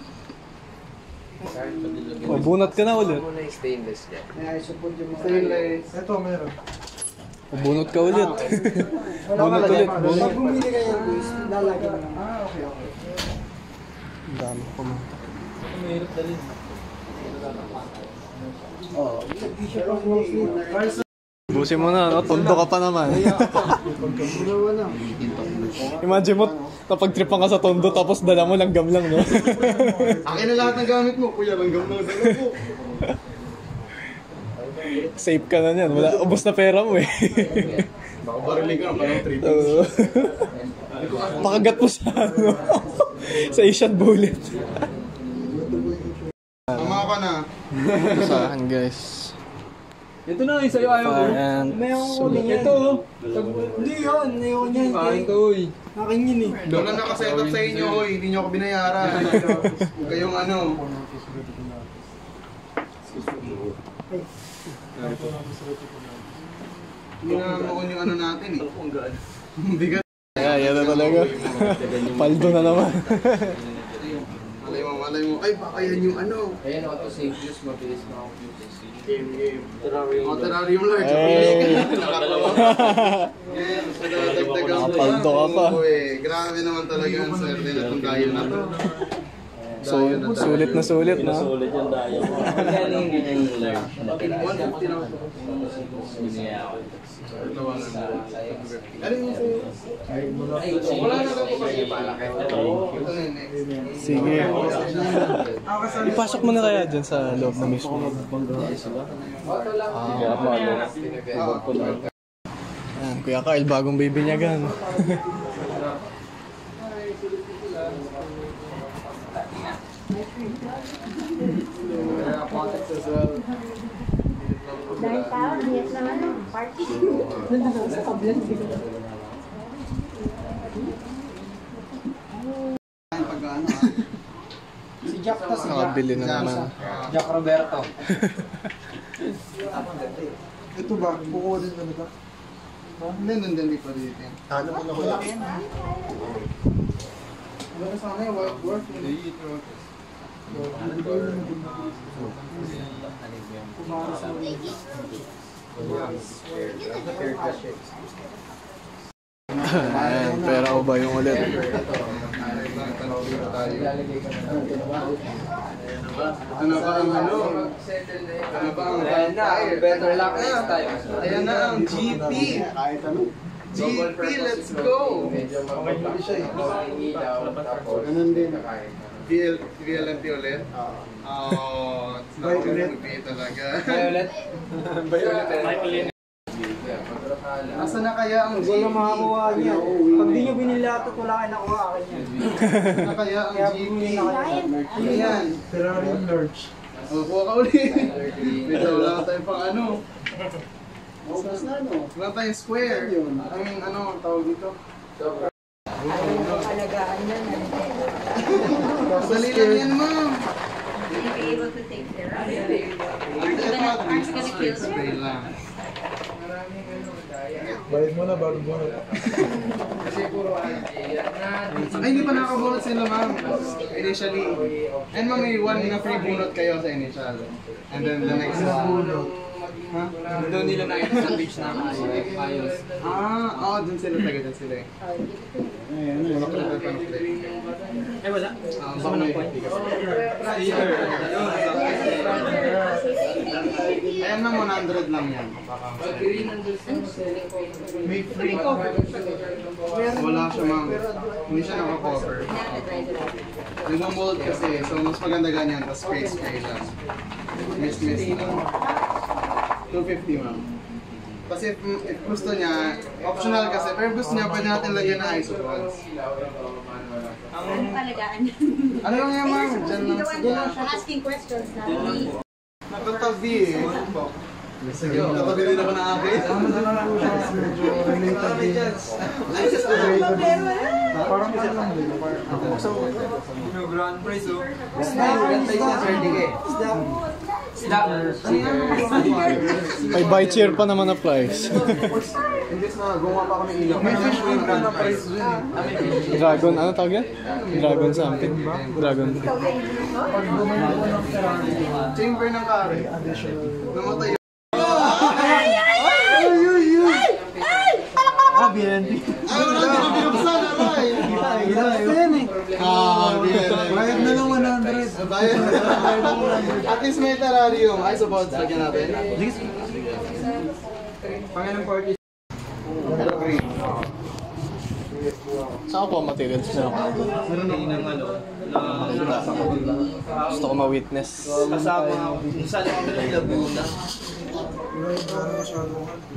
O, bunot ka na ulit. May support yung mga... Stainless. Ito, meron. O, bunot ka ulit. Bunot ulit. Bunot. Pag bumili ka yan, lalagyan mo naman. Okay. Ang dami ko mo. Mahirap dalhin. Pero mostly, Busin mo na, no? Tondo ka pa naman. dalawa lang. Imagine mo, napagtripan ka sa tondo tapos dala mo langgam lang, no? Akin na lahat ng gamit mo. Kuya, langgam na dala ko. Safe ka na yan. Wala, ubos na pera mo eh. Baka bariling ka na parang 3 days. Oo. Pakagat mo sa ano. Sa Asian bullet. Tama ka na. Saan guys? Ito na, yung sa'yo ayaw ko. And Ito. Hindi yan, ayoko niyan. Kain ka, uy. Akin yun eh. Wala nakasetup sa inyo, hoy. Hindi nyo ako binayaran. Huwag kayong ano. Minamuon yung ano natin eh. Bigat. Yan na talaga. Paldo na naman. Malay mo. Ay, baka yan yung ano. Ayan, auto save use, mabilis na ako use. Game. Terrarium large. Hey. Nakapaldo ka pa. Grabe naman talaga ang swerte na itong dayo na to. So, sulit na sulit, no? Sulit yung dayo. Magkano yung ganyan yung large? 150 na ako. Ano yung sa'yo? Wala na lang po kasi. Ito na yung next. Sige. Ipasok mo na kaya dyan sa loob na mismo. Ayan, Kuya Kyle, bagong baby niya gan. Dahil tao, diyet na ano, party. Sa kablan. Si Jack tas Nakabili na naman. Jack Roberto. Ito ba? Bukuha din ba nito? Hindi, nandun pa dito yan. Ano ko na ko lang yan? Ano sana yung wild work? Hindi ito. Ayan, pera ko ba yung ulit? Ano ba ang ano? Ano ba ang Better luck next time. Ayan na ang GP! Kahit ano? GP, let's go! Medyo mababa siya eh. Ganun din. VLMT ulit? Oo. Violet talaga. Violet. Violet. Asa na kaya ang GP? Wala makakuha niya. Pag di nyo binilatot, wala kayo nakuha akin yan. Asa na kaya ang GP? Ano yan? Terrarium large. Kuha ka ulit. Medyo wala tayong pang ano. Wala tayong square. I mean, ano ang tawag dito? Alagaan yan. Dali lang yan, ma'am. Will you be able to take care of it? Mark's gonna kill you. Spray lang. Bayad mo na bago mo na. Ay, hindi pa nakabunot sila, ma'am. Initially. And ma'am, may one na free bunot kayo sa initial. And then the next one. Ha? Doon nila nakita sa beach na ayos. Oo, dun sila taga, dun sila eh. Ayan, wala ko na Ay, wala. baka may 50 kasi. Ayan ma'am, 100 lang yan. Baka may free cover. Wala siya ma'am. Hindi siya naka-cover. Nag-mold kasi, so mas maganda ganyan, tapos spray lang. Miss lang. 250 ma'am. Kasi if gusto niya, optional kasi, pero gusto niya, pwede natin lagyan na isopods. Anong alagaan niya? Ano lang yan ma'am? Diyan lang sa... Asking questions na. Nakatabi eh. Sige, nakatabi din ako na akin. Medyo related din. Parang ano lang din. Yung grand prize oh. May buy chair pa naman na price. Hindi na, gumawa pa kami ilaw. May fish wing ka na price dun eh. Dragon, ano tawag yan? Dragon something. Dragon. Chamber ng kare. Namatay yun. BND. Ay, wala din kami binuksan, alay! Bayad na lang 100. Bayad na lang. At least may terrarium. Isopods, lagyan natin. Pangalan party. Saan po materials na ako? Gusto ko ma-witness. Kasama saan kami ng Laguna.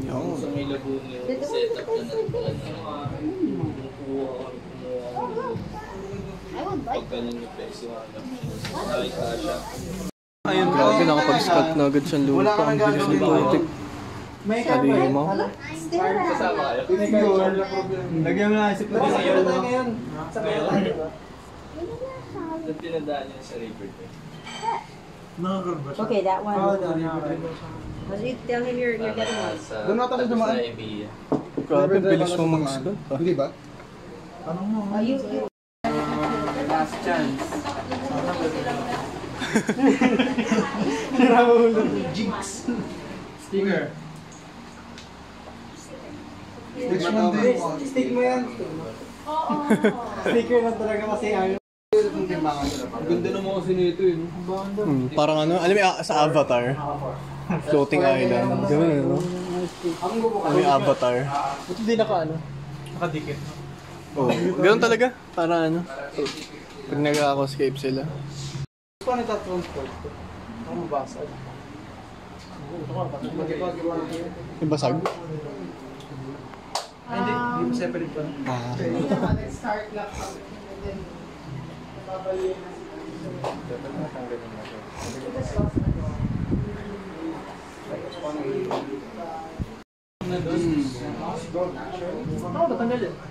Yung. Sa may Laguna yung setup na pag ganun yung peso. Kahit kasha. Ayun, grabe, nakapag-scout na agad siyang lupa. Ang bilis ni Putik. Sabi mo? Kasama kayo? Lagyan mo na isip ko. Ngayon. Saan tinandaan niyo sa River Day? Nakakarba siya. Okay, that one. Dali. You tell him you're getting one. Doon na tayo dumaan. Grabe, bilis mo mag-school. Hindi ba? Ano mo? Oh, you. Last chance. Jinx. Sticker. Next Monday. Stick mo yan. Oo. Sticker lang talaga kasi ayaw. Ganda naman kasi nito eh. Parang ano, alam mo sa Avatar. Floating island. Gano'n ano? Ano yung Avatar? Ba't hindi nakadikit? Oh, gano'n talaga. Para ano? Pag nag-aquascape sila. Paano ita-transport ko? Ako mabasag. Yung basag? Hindi mo separate pa.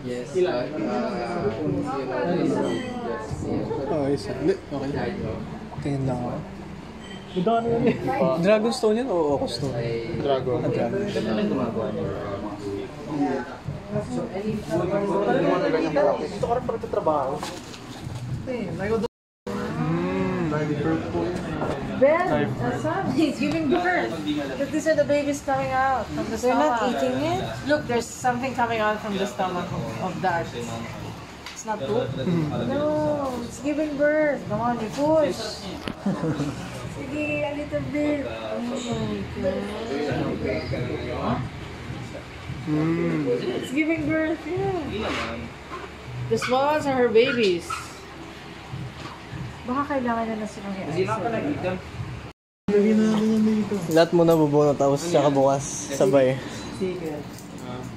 Yes. Oh, isa. Hindi, okay. Tingin lang ako. Dragon Stone yan o Oco Stone? Dragon. Dragon. Dito ka rin pa nagtatrabaho. Ben, son, he's giving birth. Look, these are the babies coming out from the stomach. They're not eating it? Look, there's something coming out from the stomach of that. It's not poop? No, it's giving birth. Come on, you push. Sige, a little bit. Oh my God. It's giving birth, yeah. The small ones are her babies. Baka kailangan na silang i-isolate. Lagyan natin yan dito. Lahat mo nabubunot tapos tsaka bukas sabay. Sticker.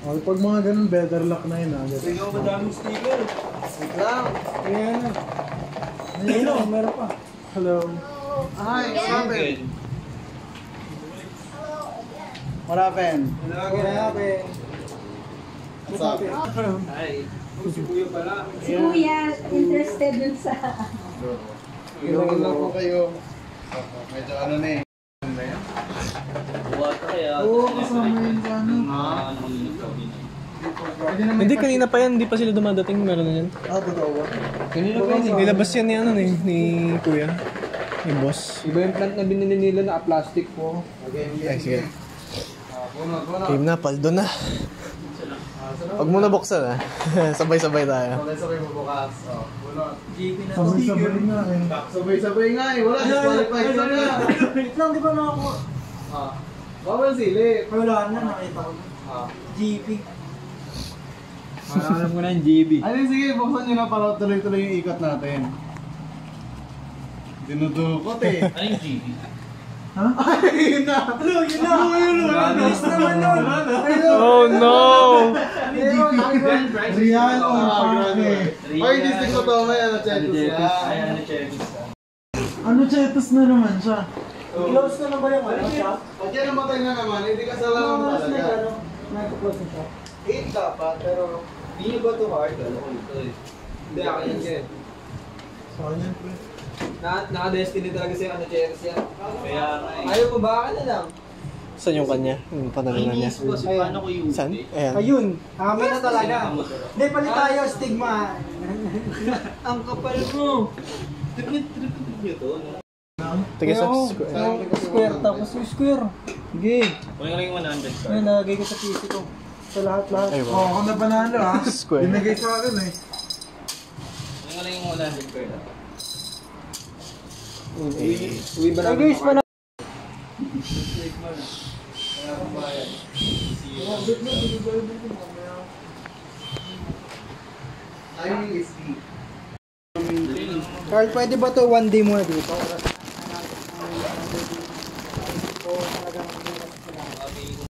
Okay, pag mga ganun, better luck na yun. Ikaw ba daming sticker? Wait lang. Ayan na. Ayun, meron pa. Hello. Hi, what happened? What happened? What happened? What's up? Hi. Si Kuya pala. Si Kuya, interested dun sa... Ilan lang po kayo. Medyo ano na eh. Buhat kaya. Oo, kasama yun sa ano. Hindi, kanina pa yan. Hindi pa sila dumadating. Meron na yan. Ah, totoo ba? Kanina pa yun. Nilabas yan ni ano ni Kuya. Ni boss. Iba yung plant na binili nila na plastic po. Ay, sige. Game na, paldo na. Huwag mo na buksan ah. Sabay-sabay tayo. Sabay-sabay mo bukas. Oh, wala. Sabay-sabay nga eh. Sabay-sabay nga eh. Wala. Disqualified ka na. Wait lang, di ba nakakuha? Bawal sili. Wala na, nakita ko. GP. Alam ko na yung GB. Ano sige, buksan nyo na para tuloy-tuloy yung ikot natin. Dinudukot eh. Ano yung GB? Ha? Ayun na! Yun na! Bilis naman yun! Oh no! Riyan o pake. Ay, distinct ko to. May ano, chetos lang. Ayan, ano check. Ano, chetos na naman siya? Close na ba yung ano siya? Pag yan namatay na naman, hindi ka sa lang talaga. Nag-close na siya. 8 dapat, pero hindi nyo ba ito hard? Hindi, ako yan yan. So, yan pre. Naka-destiny talaga siya, ano cheris yan. Kaya nga eh. Ayaw mo ba? Ka na lang. Saan yung kanya? Yung panalunan niya. Iniisip ko kasi paano ko yung Saan? Ayan. Ayun, amin na talaga. Hindi, palit tayo, stigma. Ang kapal mo. Trip nyo to. Tingin sa Square, tapos yung square. Sige. Kunin ko lang yung 100 card. Ayun, nalagay ko sa PC ko. Sa lahat-lahat. Ay, wow. Oo, ako na panalo ha. Square. Binigay sa akin eh. Kunin ko lang yung 100 card. Uwi ba Ay namin? guys, panalo. Ayaw yung SD. Carl, pwede ba to one day muna dito?